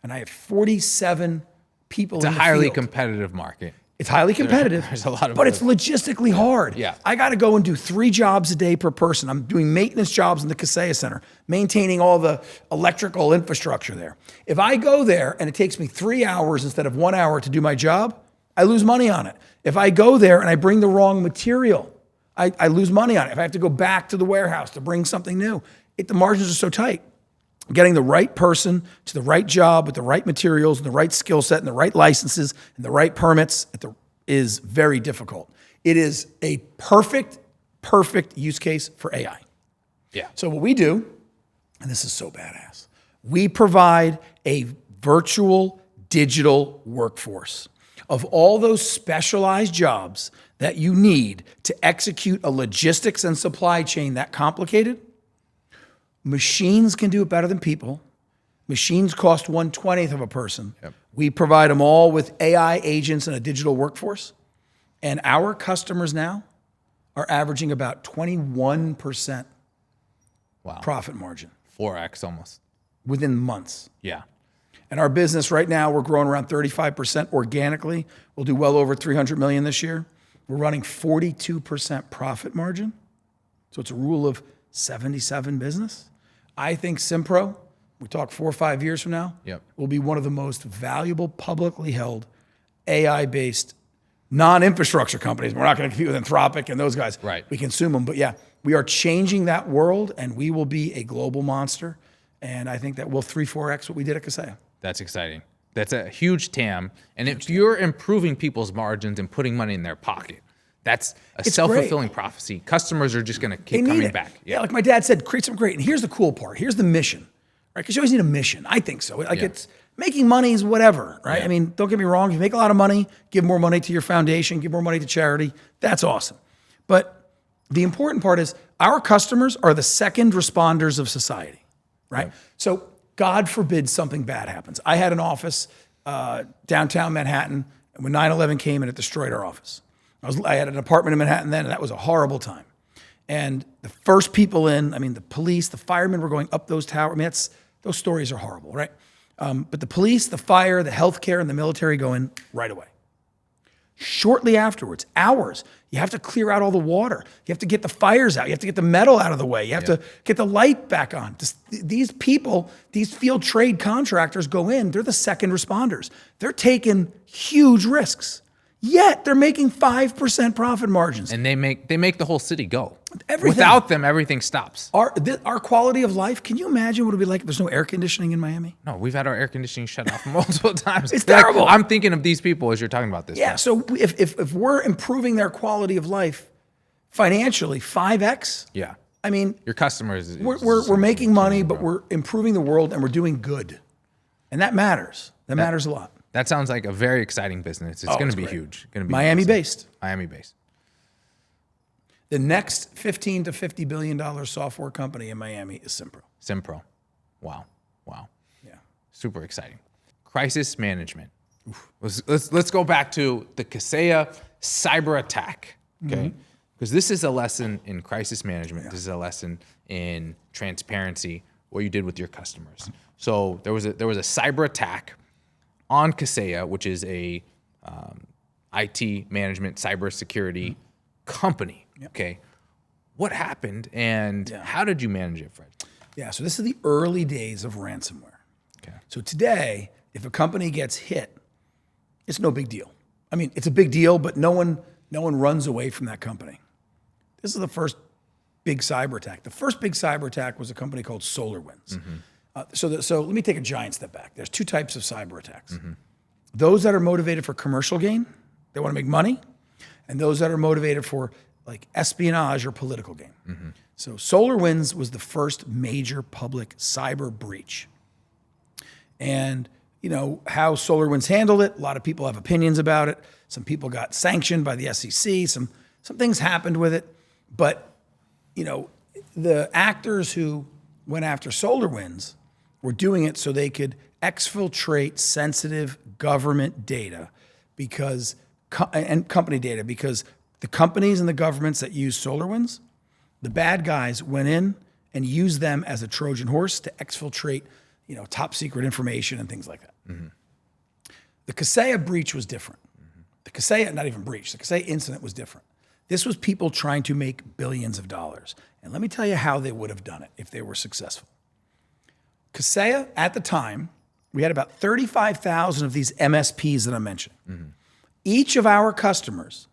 and I have 47 people in the field. It's a highly competitive market. It's highly competitive, There's a lot of but it's logistically hard. Yeah. I got to go and do 3 jobs a day per person. I'm doing maintenance jobs in the Kaseya Center, maintaining all the electrical infrastructure there. If I go there and it takes me 3 hours instead of 1 hour to do my job, I lose money on it. If I go there and I bring the wrong material, I lose money on it. If I have to go back to the warehouse to bring something new, the margins are so tight. Getting the right person to the right job with the right materials and the right skill set and the right licenses and the right permits is very difficult. It is a perfect use case for AI. Yeah. So what we do, and this is so badass, we provide a virtual digital workforce of all those specialized jobs that you need to execute a logistics and supply chain that complicated. Machines can do it better than people. Machines cost 1/20 of a person. Yep. We provide them all with AI agents and a digital workforce. And our customers now are averaging about 21% profit margin. 4x almost. Within months. Yeah. And our business right now, we're growing around 35% organically. We'll do well over $300 million this year. We're running 42% profit margin. So it's a rule of 77 business. I think simPRO, we talk 4 or 5 years from now, will be one of the most valuable publicly held AI-based non-infrastructure companies. We're not going to compete with Anthropic and those guys. Right. We consume them. But yeah, we are changing that world, and we will be a global monster. And I think that we'll 3-4x what we did at Kaseya. That's exciting. That's a huge TAM. And if you're improving people's margins and putting money in their pocket, that's a self-fulfilling prophecy. Customers are just going to keep coming back. Yeah, like my dad said, create something great. And here's the cool part. Here's the mission, right? Because you always need a mission. I think so. Like it's making money is whatever, right? I mean, don't get me wrong. If you make a lot of money, give more money to your foundation, give more money to charity. That's awesome. But the important part is our customers are the second responders of society, right? So God forbid something bad happens. I had an office downtown Manhattan, and when 9/11 came and it destroyed our office. I had an apartment in Manhattan then, and that was a horrible time. And the first people in, I mean, the police, the firemen were going up those towers. I mean, those stories are horrible, right? But the police, the fire, the healthcare, and the military go in right away. Shortly afterwards, hours, you have to clear out all the water. You have to get the fires out. You have to get the metal out of the way. You have to get the light back on. These people, these field trade contractors go in, they're the second responders. They're taking huge risks. Yet they're making 5% profit margins. And they make the whole city go. Everything. Without them, everything stops. Our quality of life, can you imagine what it would be like if there's no air conditioning in Miami? No, we've had our air conditioning shut off multiple times. It's terrible. I'm thinking of these people as you're talking about this. Yeah, so if we're improving their quality of life financially, 5x, yeah. I mean, your customers, we're making money, but we're improving the world and we're doing good. And that matters. That matters a lot. That sounds like a very exciting business. It's going to be huge. Going to be Miami-based. Miami-based. The next $15 to $50 billion software company in Miami is simPRO. simPRO. Wow. Yeah. Super exciting. Crisis management. Let's go back to the Kaseya cyber attack. Okay. Because this is a lesson in crisis management. Yeah. This is a lesson in transparency, what you did with your customers. So there was a cyber attack on Kaseya, which is a IT management cybersecurity company. Yep. Okay, what happened and how did you manage it, Fred? Yeah, so this is the early days of ransomware. Okay. So today, if a company gets hit, it's no big deal. I mean, it's a big deal, but no one runs away from that company. This is the first big cyber attack. The first big cyber attack was a company called SolarWinds. So let me take a giant step back. There's two types of cyber attacks. Those that are motivated for commercial gain, they want to make money, and those that are motivated for like espionage or political gain. So SolarWinds was the first major public cyber breach. And you know how SolarWinds handled it, a lot of people have opinions about it. Some people got sanctioned by the SEC, some things happened with it. But you know, the actors who went after SolarWinds were doing it so they could exfiltrate sensitive government data and company data, because the companies and the governments that use SolarWinds, the bad guys went in and used them as a Trojan horse to exfiltrate, you know, top secret information and things like that. The Kaseya breach was different. The Kaseya, not even breach, the Kaseya incident was different. This was people trying to make billions of dollars. And let me tell you how they would have done it if they were successful. Kaseya, at the time, we had about 35,000 of these MSPs that I'm mentioning. Each of our customers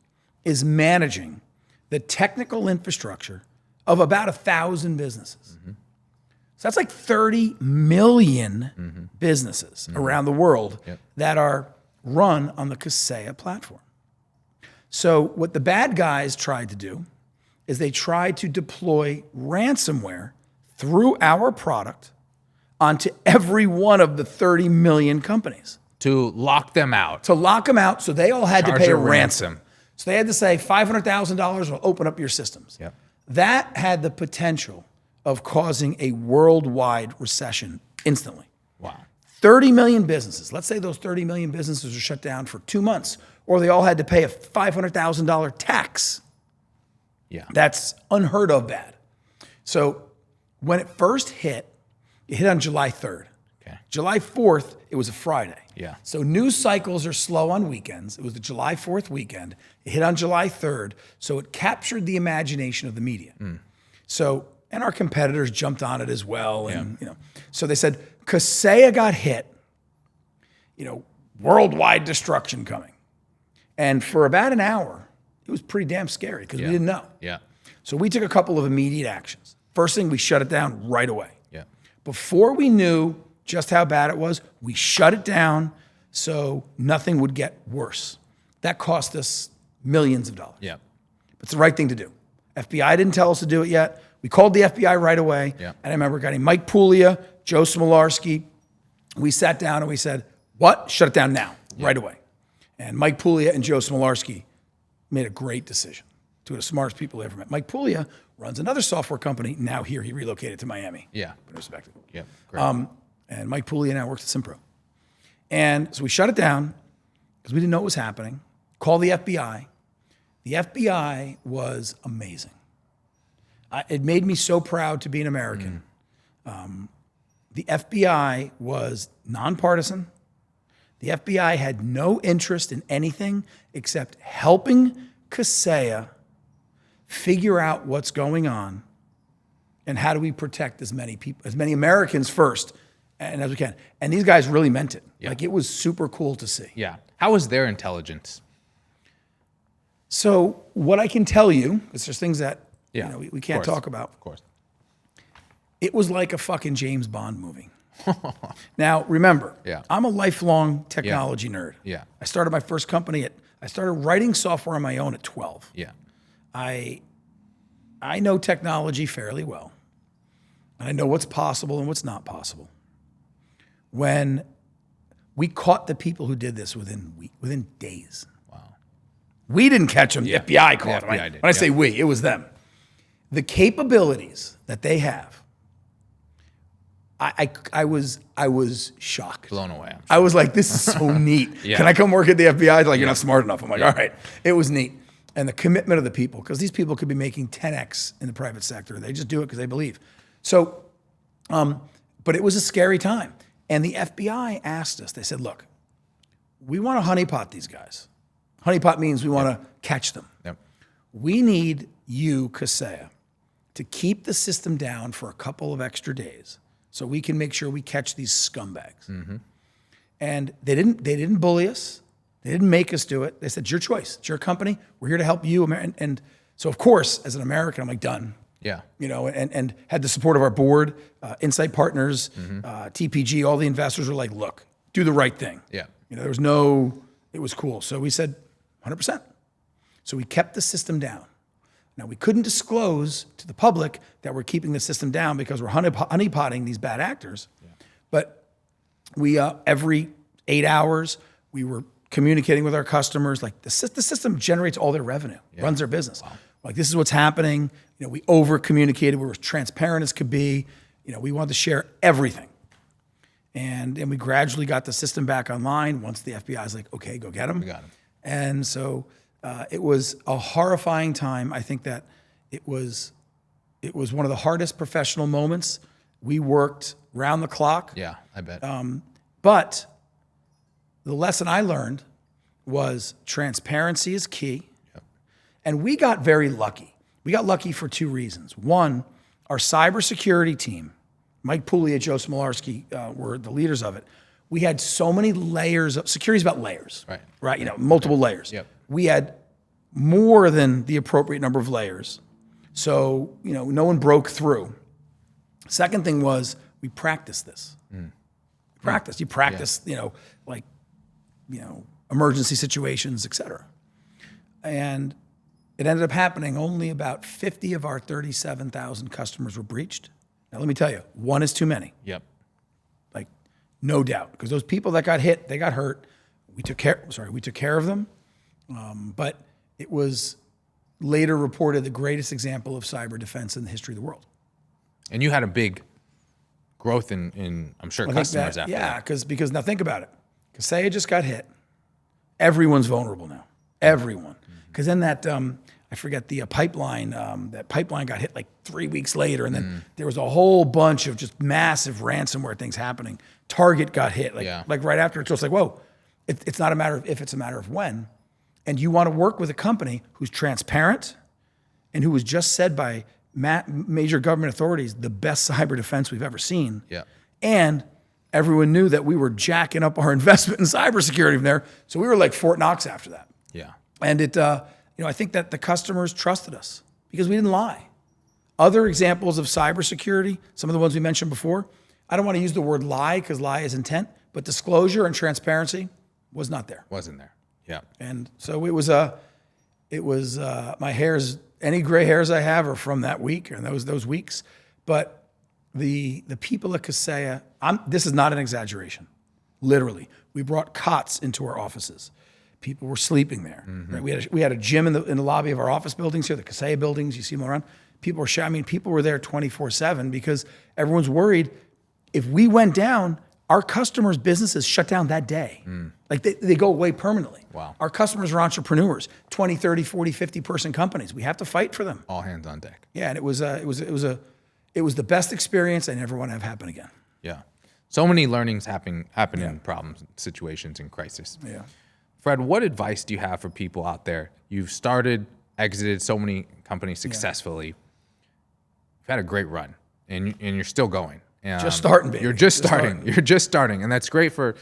is managing the technical infrastructure of about 1,000 businesses. So that's like 30 million businesses around the world that are run on the Kaseya platform. So what the bad guys tried to do is they tried to deploy ransomware through our product onto every one of the 30 million companies. To lock them out. To lock them out, so they all had to pay a ransom. So they had to say $500,000 will open up your systems. That had the potential of causing a worldwide recession instantly. Wow. 30 million businesses. Let's say those 30 million businesses are shut down for 2 months, or they all had to pay a $500,000 tax. Yeah. That's unheard of bad. So when it first hit, it hit on July 3rd. Okay. July 4th, it was a Friday. Yeah. So news cycles are slow on weekends. It was the July 4th weekend. It hit on July 3rd. So it captured the imagination of the media. So, and our competitors jumped on it as well. And, you know, so they said, Kaseya got hit, you know, worldwide destruction coming. And for about an hour, it was pretty damn scary because we didn't know. So we took a couple of immediate actions. First thing, we shut it down right away. Before we knew just how bad it was, we shut it down so nothing would get worse. That cost us millions of dollars. But it's the right thing to do. FBI didn't tell us to do it yet. We called the FBI right away. And I remember a guy named Mike Puglia, Joe Smolarski. We sat down and we said, what? Shut it down now, right away. And Mike Puglia and Joe Smolarski made a great decision. two of the smartest people I ever met. Mike Puglia runs another software company. Now here, he relocated to Miami. Yeah. But respect it. Yeah. Great. And Mike Puglia now works at simPRO. And so we shut it down because we didn't know what was happening. Called the FBI. The FBI was amazing. It made me so proud to be an American. The FBI was nonpartisan. The FBI had no interest in anything except helping Kaseya figure out what's going on and how do we protect as many people, as many Americans first, and as we can. And these guys really meant it. Yeah. Like, it was super cool to see. Yeah. How was their intelligence? So what I can tell you, because there's things that we can't talk about. Of course. It was like a fucking James Bond movie. Now, remember, I'm a lifelong technology nerd. Yeah. I started my first company I started writing software on my own at 12. Yeah. I know technology fairly well. And I know what's possible and what's not possible. When we caught the people who did this within days. Wow. We didn't catch them. The FBI caught them. FBI did. When I say we, it was them. The capabilities that they have, I was shocked. Blown away. I'm sure. I was like, this is so neat. Can I come work at the FBI? They're like, you're not smart enough. I'm like, all right. It was neat. And the commitment of the people, because these people could be making 10x in the private sector. They just do it because they believe. So, but it was a scary time. And the FBI asked us, they said, look, we want to honeypot these guys. Honeypot means we want to catch them. Yep. We need you, Kaseya, to keep the system down for a couple of extra days so we can make sure we catch these scumbags. Mm-hmm. And they didn't bully us. They didn't make us do it. They said, it's your choice. It's your company. We're here to help you. And so, of course, as an American, I'm like, done. Yeah. And had the support of our board, Insight Partners, TPG, all the investors were like, look, do the right thing. Yeah. There was it was cool. So we said 100%. So we kept the system down. Now, we couldn't disclose to the public that we're keeping the system down because we're honeypotting these bad actors. Yeah. But we, every 8 hours, we were communicating with our customers. Like, the system generates all their revenue, runs their business. Wow. Like, this is what's happening. We over-communicated. We were as transparent as could be. We wanted to share everything. And we gradually got the system back online once the FBI was like, okay, go get them. We got them. And so it was a horrifying time. I think that it was one of the hardest professional moments. We worked round the clock. Yeah, I bet. But the lesson I learned was transparency is key. Yep. And we got very lucky. We got lucky for two reasons. One, our cybersecurity team, Mike Puglia, Joe Smolarski were the leaders of it. We had so many layers of security is about layers, right? Multiple layers. Yep. We had more than the appropriate number of layers. So, no one broke through. Second thing was we practiced this. You practice, emergency situations, et cetera. And it ended up happening only about 50 of our 37,000 customers were breached. Now, let me tell you, one is too many. Yep. Like, no doubt. Because those people that got hit, they got hurt. We took care of them. But it was later reported the greatest example of cyber defense in the history of the world. And you had a big growth in I'm sure, customers after that. Yeah, because now think about it. Kaseya just got hit. Everyone's vulnerable now. Everyone. Because then that, I forget the pipeline, that pipeline got hit like 3 weeks later. And then there was a whole bunch of just massive ransomware things happening. Target got hit like right after it. So it's like, whoa, it's not a matter of if, it's a matter of when. And you want to work with a company who's transparent and who was just said by major government authorities, the best cyber defense we've ever seen. Yeah. And everyone knew that we were jacking up our investment in cybersecurity from there. So we were like Fort Knox after that. Yeah. And it, I think that the customers trusted us because we didn't lie. Other examples of cybersecurity, some of the ones we mentioned before, I don't want to use the word lie because lie is intent, but disclosure and transparency was not there. Wasn't there. Yeah. And so it was my hairs, any gray hairs I have are from that week and those weeks. But the people at Kaseya, this is not an exaggeration. Literally, we brought cots into our offices. People were sleeping there. Right? We had a gym in the lobby of our office buildings here, the Kaseya buildings. You see them around. People were shouting. I mean, people were there 24/7 because everyone's worried if we went down, our customers' businesses shut down that day. Like they go away permanently. Wow. Our customers are entrepreneurs, 20, 30, 40, 50 person companies. We have to fight for them. All hands on deck. Yeah, and it was the best experience I never want to have happen again. Yeah. So many learnings happen in problems, situations, and crisis. Yeah. Fred, what advice do you have for people out there? You've started, exited so many companies successfully. You've had a great run, and you're still going. Just starting, baby. You're just starting. You're just starting, and that's great for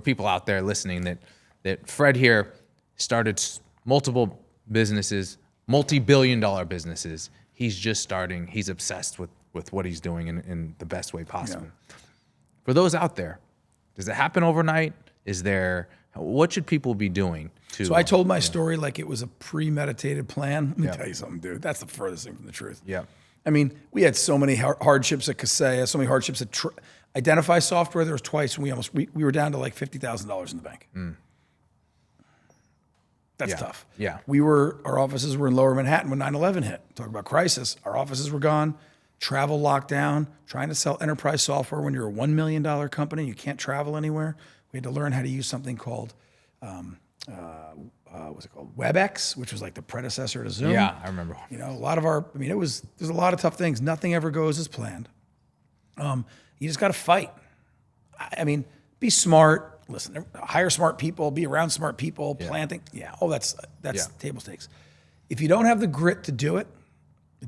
people out there listening. That Fred here started multiple businesses, multi-billion-dollar businesses. He's just starting. He's obsessed with what he's doing in the best way possible. Yeah. For those out there, does it happen overnight? What should people be doing to? So I told my story like it was a premeditated plan. Let me tell you something, dude. That's the furthest thing from the truth. Yeah. I mean, we had so many hardships at Kaseya, so many hardships at Identify Software. There was twice when we were down to like $50,000 in the bank. That's tough. Yeah. Our offices were in Lower Manhattan when 9/11 hit. Talk about crisis. Our offices were gone. Travel locked down. Trying to sell enterprise software when you're a $1 million company, you can't travel anywhere. We had to learn how to use something called, what's it called? WebEx, which was like the predecessor to Zoom. Yeah, I remember. You know, there's a lot of tough things. Nothing ever goes as planned. You just got to fight. I mean, be smart. Listen, hire smart people, be around smart people, planting. Yeah, that's table stakes. If you don't have the grit to do it,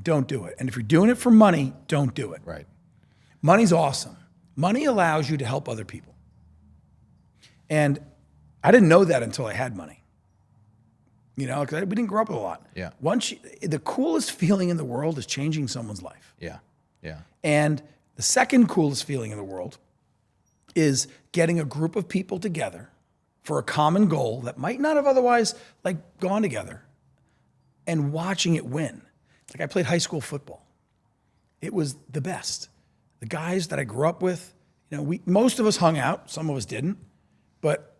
don't do it. And if you're doing it for money, don't do it. Right. Money's awesome. Money allows you to help other people. And I didn't know that until I had money. You know, because we didn't grow up with a lot. Yeah. The coolest feeling in the world is changing someone's life. Yeah. Yeah. And the second coolest feeling in the world is getting a group of people together for a common goal that might not have otherwise like gone together and watching it win. Like I played high school football. It was the best. The guys that I grew up with, you know, most of us hung out, some of us didn't, but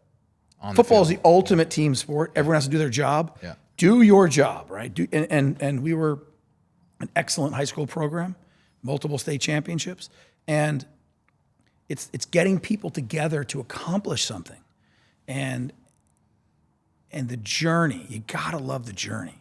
football is the ultimate team sport. Everyone has to do their job. Yeah. Do your job, right? And we were an excellent high school program, multiple state championships, and it's getting people together to accomplish something. And the journey, you gotta love the journey.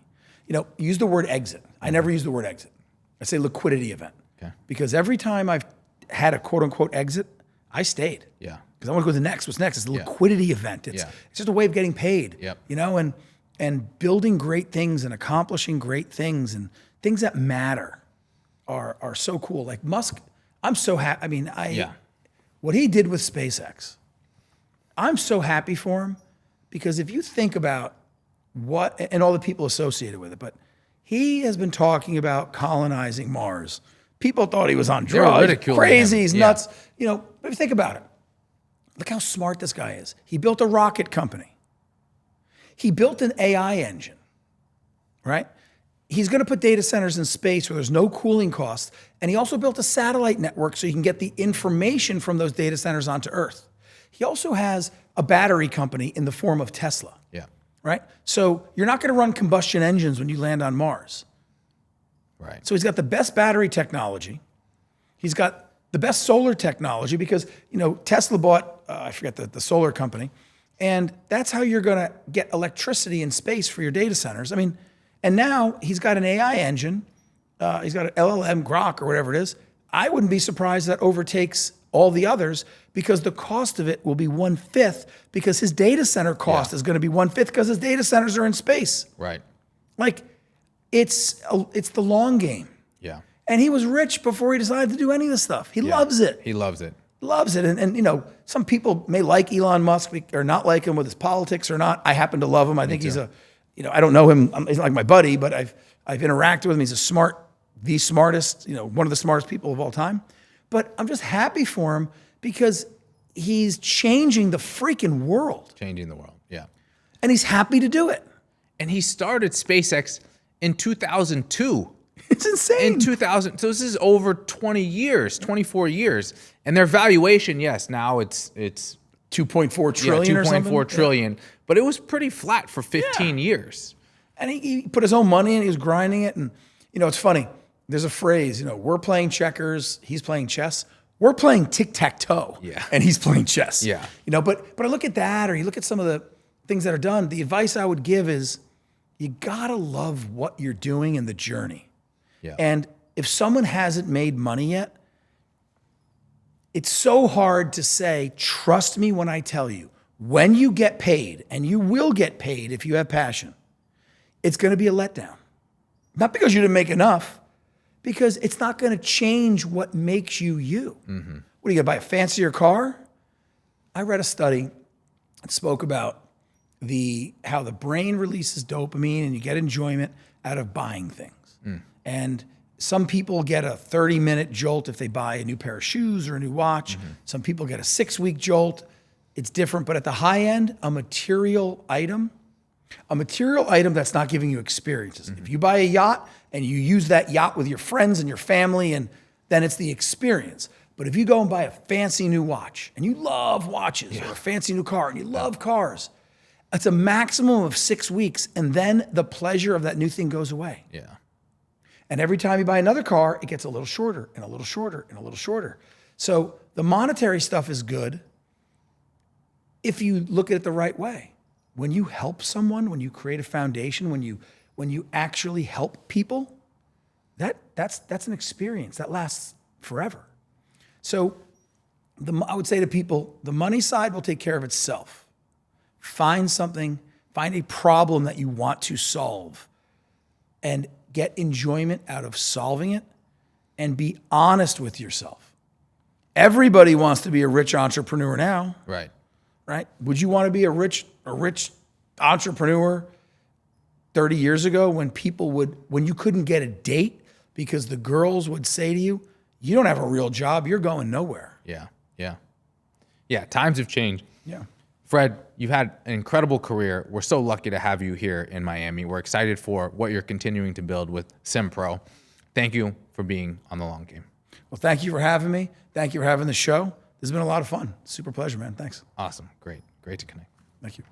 You know, use the word exit. I never use the word exit. I say liquidity event. Okay. Because every time I've had a quote unquote exit, I stayed. Yeah. Because I want to go to the next. What's next? It's a liquidity event. It's just a way of getting paid. Yep. You know, and building great things and accomplishing great things and things that matter are so cool. Like Musk, I'm so happy. I mean, what he did with SpaceX, I'm so happy for him because if you think about and all the people associated with it, but he has been talking about colonizing Mars. People thought he was on drugs, crazy, he's nuts. You know, but if you think about it, look how smart this guy is. He built a rocket company. He built an AI engine, right? He's going to put data centers in space where there's no cooling costs. And he also built a satellite network so you can get the information from those data centers onto Earth. He also has a battery company in the form of Tesla. Yeah. Right? So you're not going to run combustion engines when you land on Mars. Right. So he's got the best battery technology. He's got the best solar technology because, you know, Tesla bought, I forget the solar company, and that's how you're going to get electricity in space for your data centers. I mean, and now he's got an AI engine. He's got an LLM, Grok, or whatever it is. I wouldn't be surprised that overtakes all the others because the cost of it will be 1/5 because his data center cost is going to be 1/5 because his data centers are in space. Right. Like, it's the long game. Yeah. And he was rich before he decided to do any of this stuff. He loves it. He loves it. Loves it. And you know, some people may like Elon Musk or not like him with his politics or not. I happen to love him. I think he's I don't know him. He's not like my buddy, but I've interacted with him. He's the smartest, you know, one of the smartest people of all time. But I'm just happy for him because he's changing the freaking world. Changing the world, yeah. And he's happy to do it. And he started SpaceX in 2002. It's insane. In 2000, so this is over 20 years, 24 years. And their valuation, yes, now it's 2.4 trillion or something. 2.4 trillion. But it was pretty flat for 15 years. And he put his own money in, he was grinding it. And, it's funny. There's a phrase, we're playing checkers, he's playing chess. We're playing tic-tac-toe, and he's playing chess. Yeah. But I look at that, or you look at some of the things that are done, the advice I would give is you gotta love what you're doing in the journey. Yeah. And if someone hasn't made money yet, it's so hard to say, trust me when I tell you, when you get paid, and you will get paid if you have passion, it's gonna be a letdown. Not because you didn't make enough, because it's not gonna change what makes you you. Mm-hmm. What, are you gonna buy a fancier car? I read a study that spoke about how the brain releases dopamine and you get enjoyment out of buying things. And some people get a 30-minute jolt if they buy a new pair of shoes or a new watch. Some people get a 6-week jolt. It's different, but at the high end, a material item that's not giving you experiences. If you buy a yacht and you use that yacht with your friends and your family, and then it's the experience. But if you go and buy a fancy new watch and you love watches, or a fancy new car and you love cars, it's a maximum of 6 weeks, and then the pleasure of that new thing goes away. Yeah. And every time you buy another car, it gets a little shorter and a little shorter and a little shorter. So the monetary stuff is good if you look at it the right way. When you help someone, when you create a foundation, when you actually help people, that's an experience that lasts forever. So I would say to people, the money side will take care of itself. Find a problem that you want to solve, and get enjoyment out of solving it, and be honest with yourself. Everybody wants to be a rich entrepreneur now. Right. Would you want to be a rich entrepreneur 30 years ago when you couldn't get a date because the girls would say to you, you don't have a real job, you're going nowhere. Yeah, times have changed. Yeah. Fred, you've had an incredible career. We're so lucky to have you here in Miami. We're excited for what you're continuing to build with simPRO. Thank you for being on The Long Game. Well, thank you for having me. Thank you for having the show. This has been a lot of fun. Super pleasure, man. Thanks. Awesome. Great to connect. Thank you.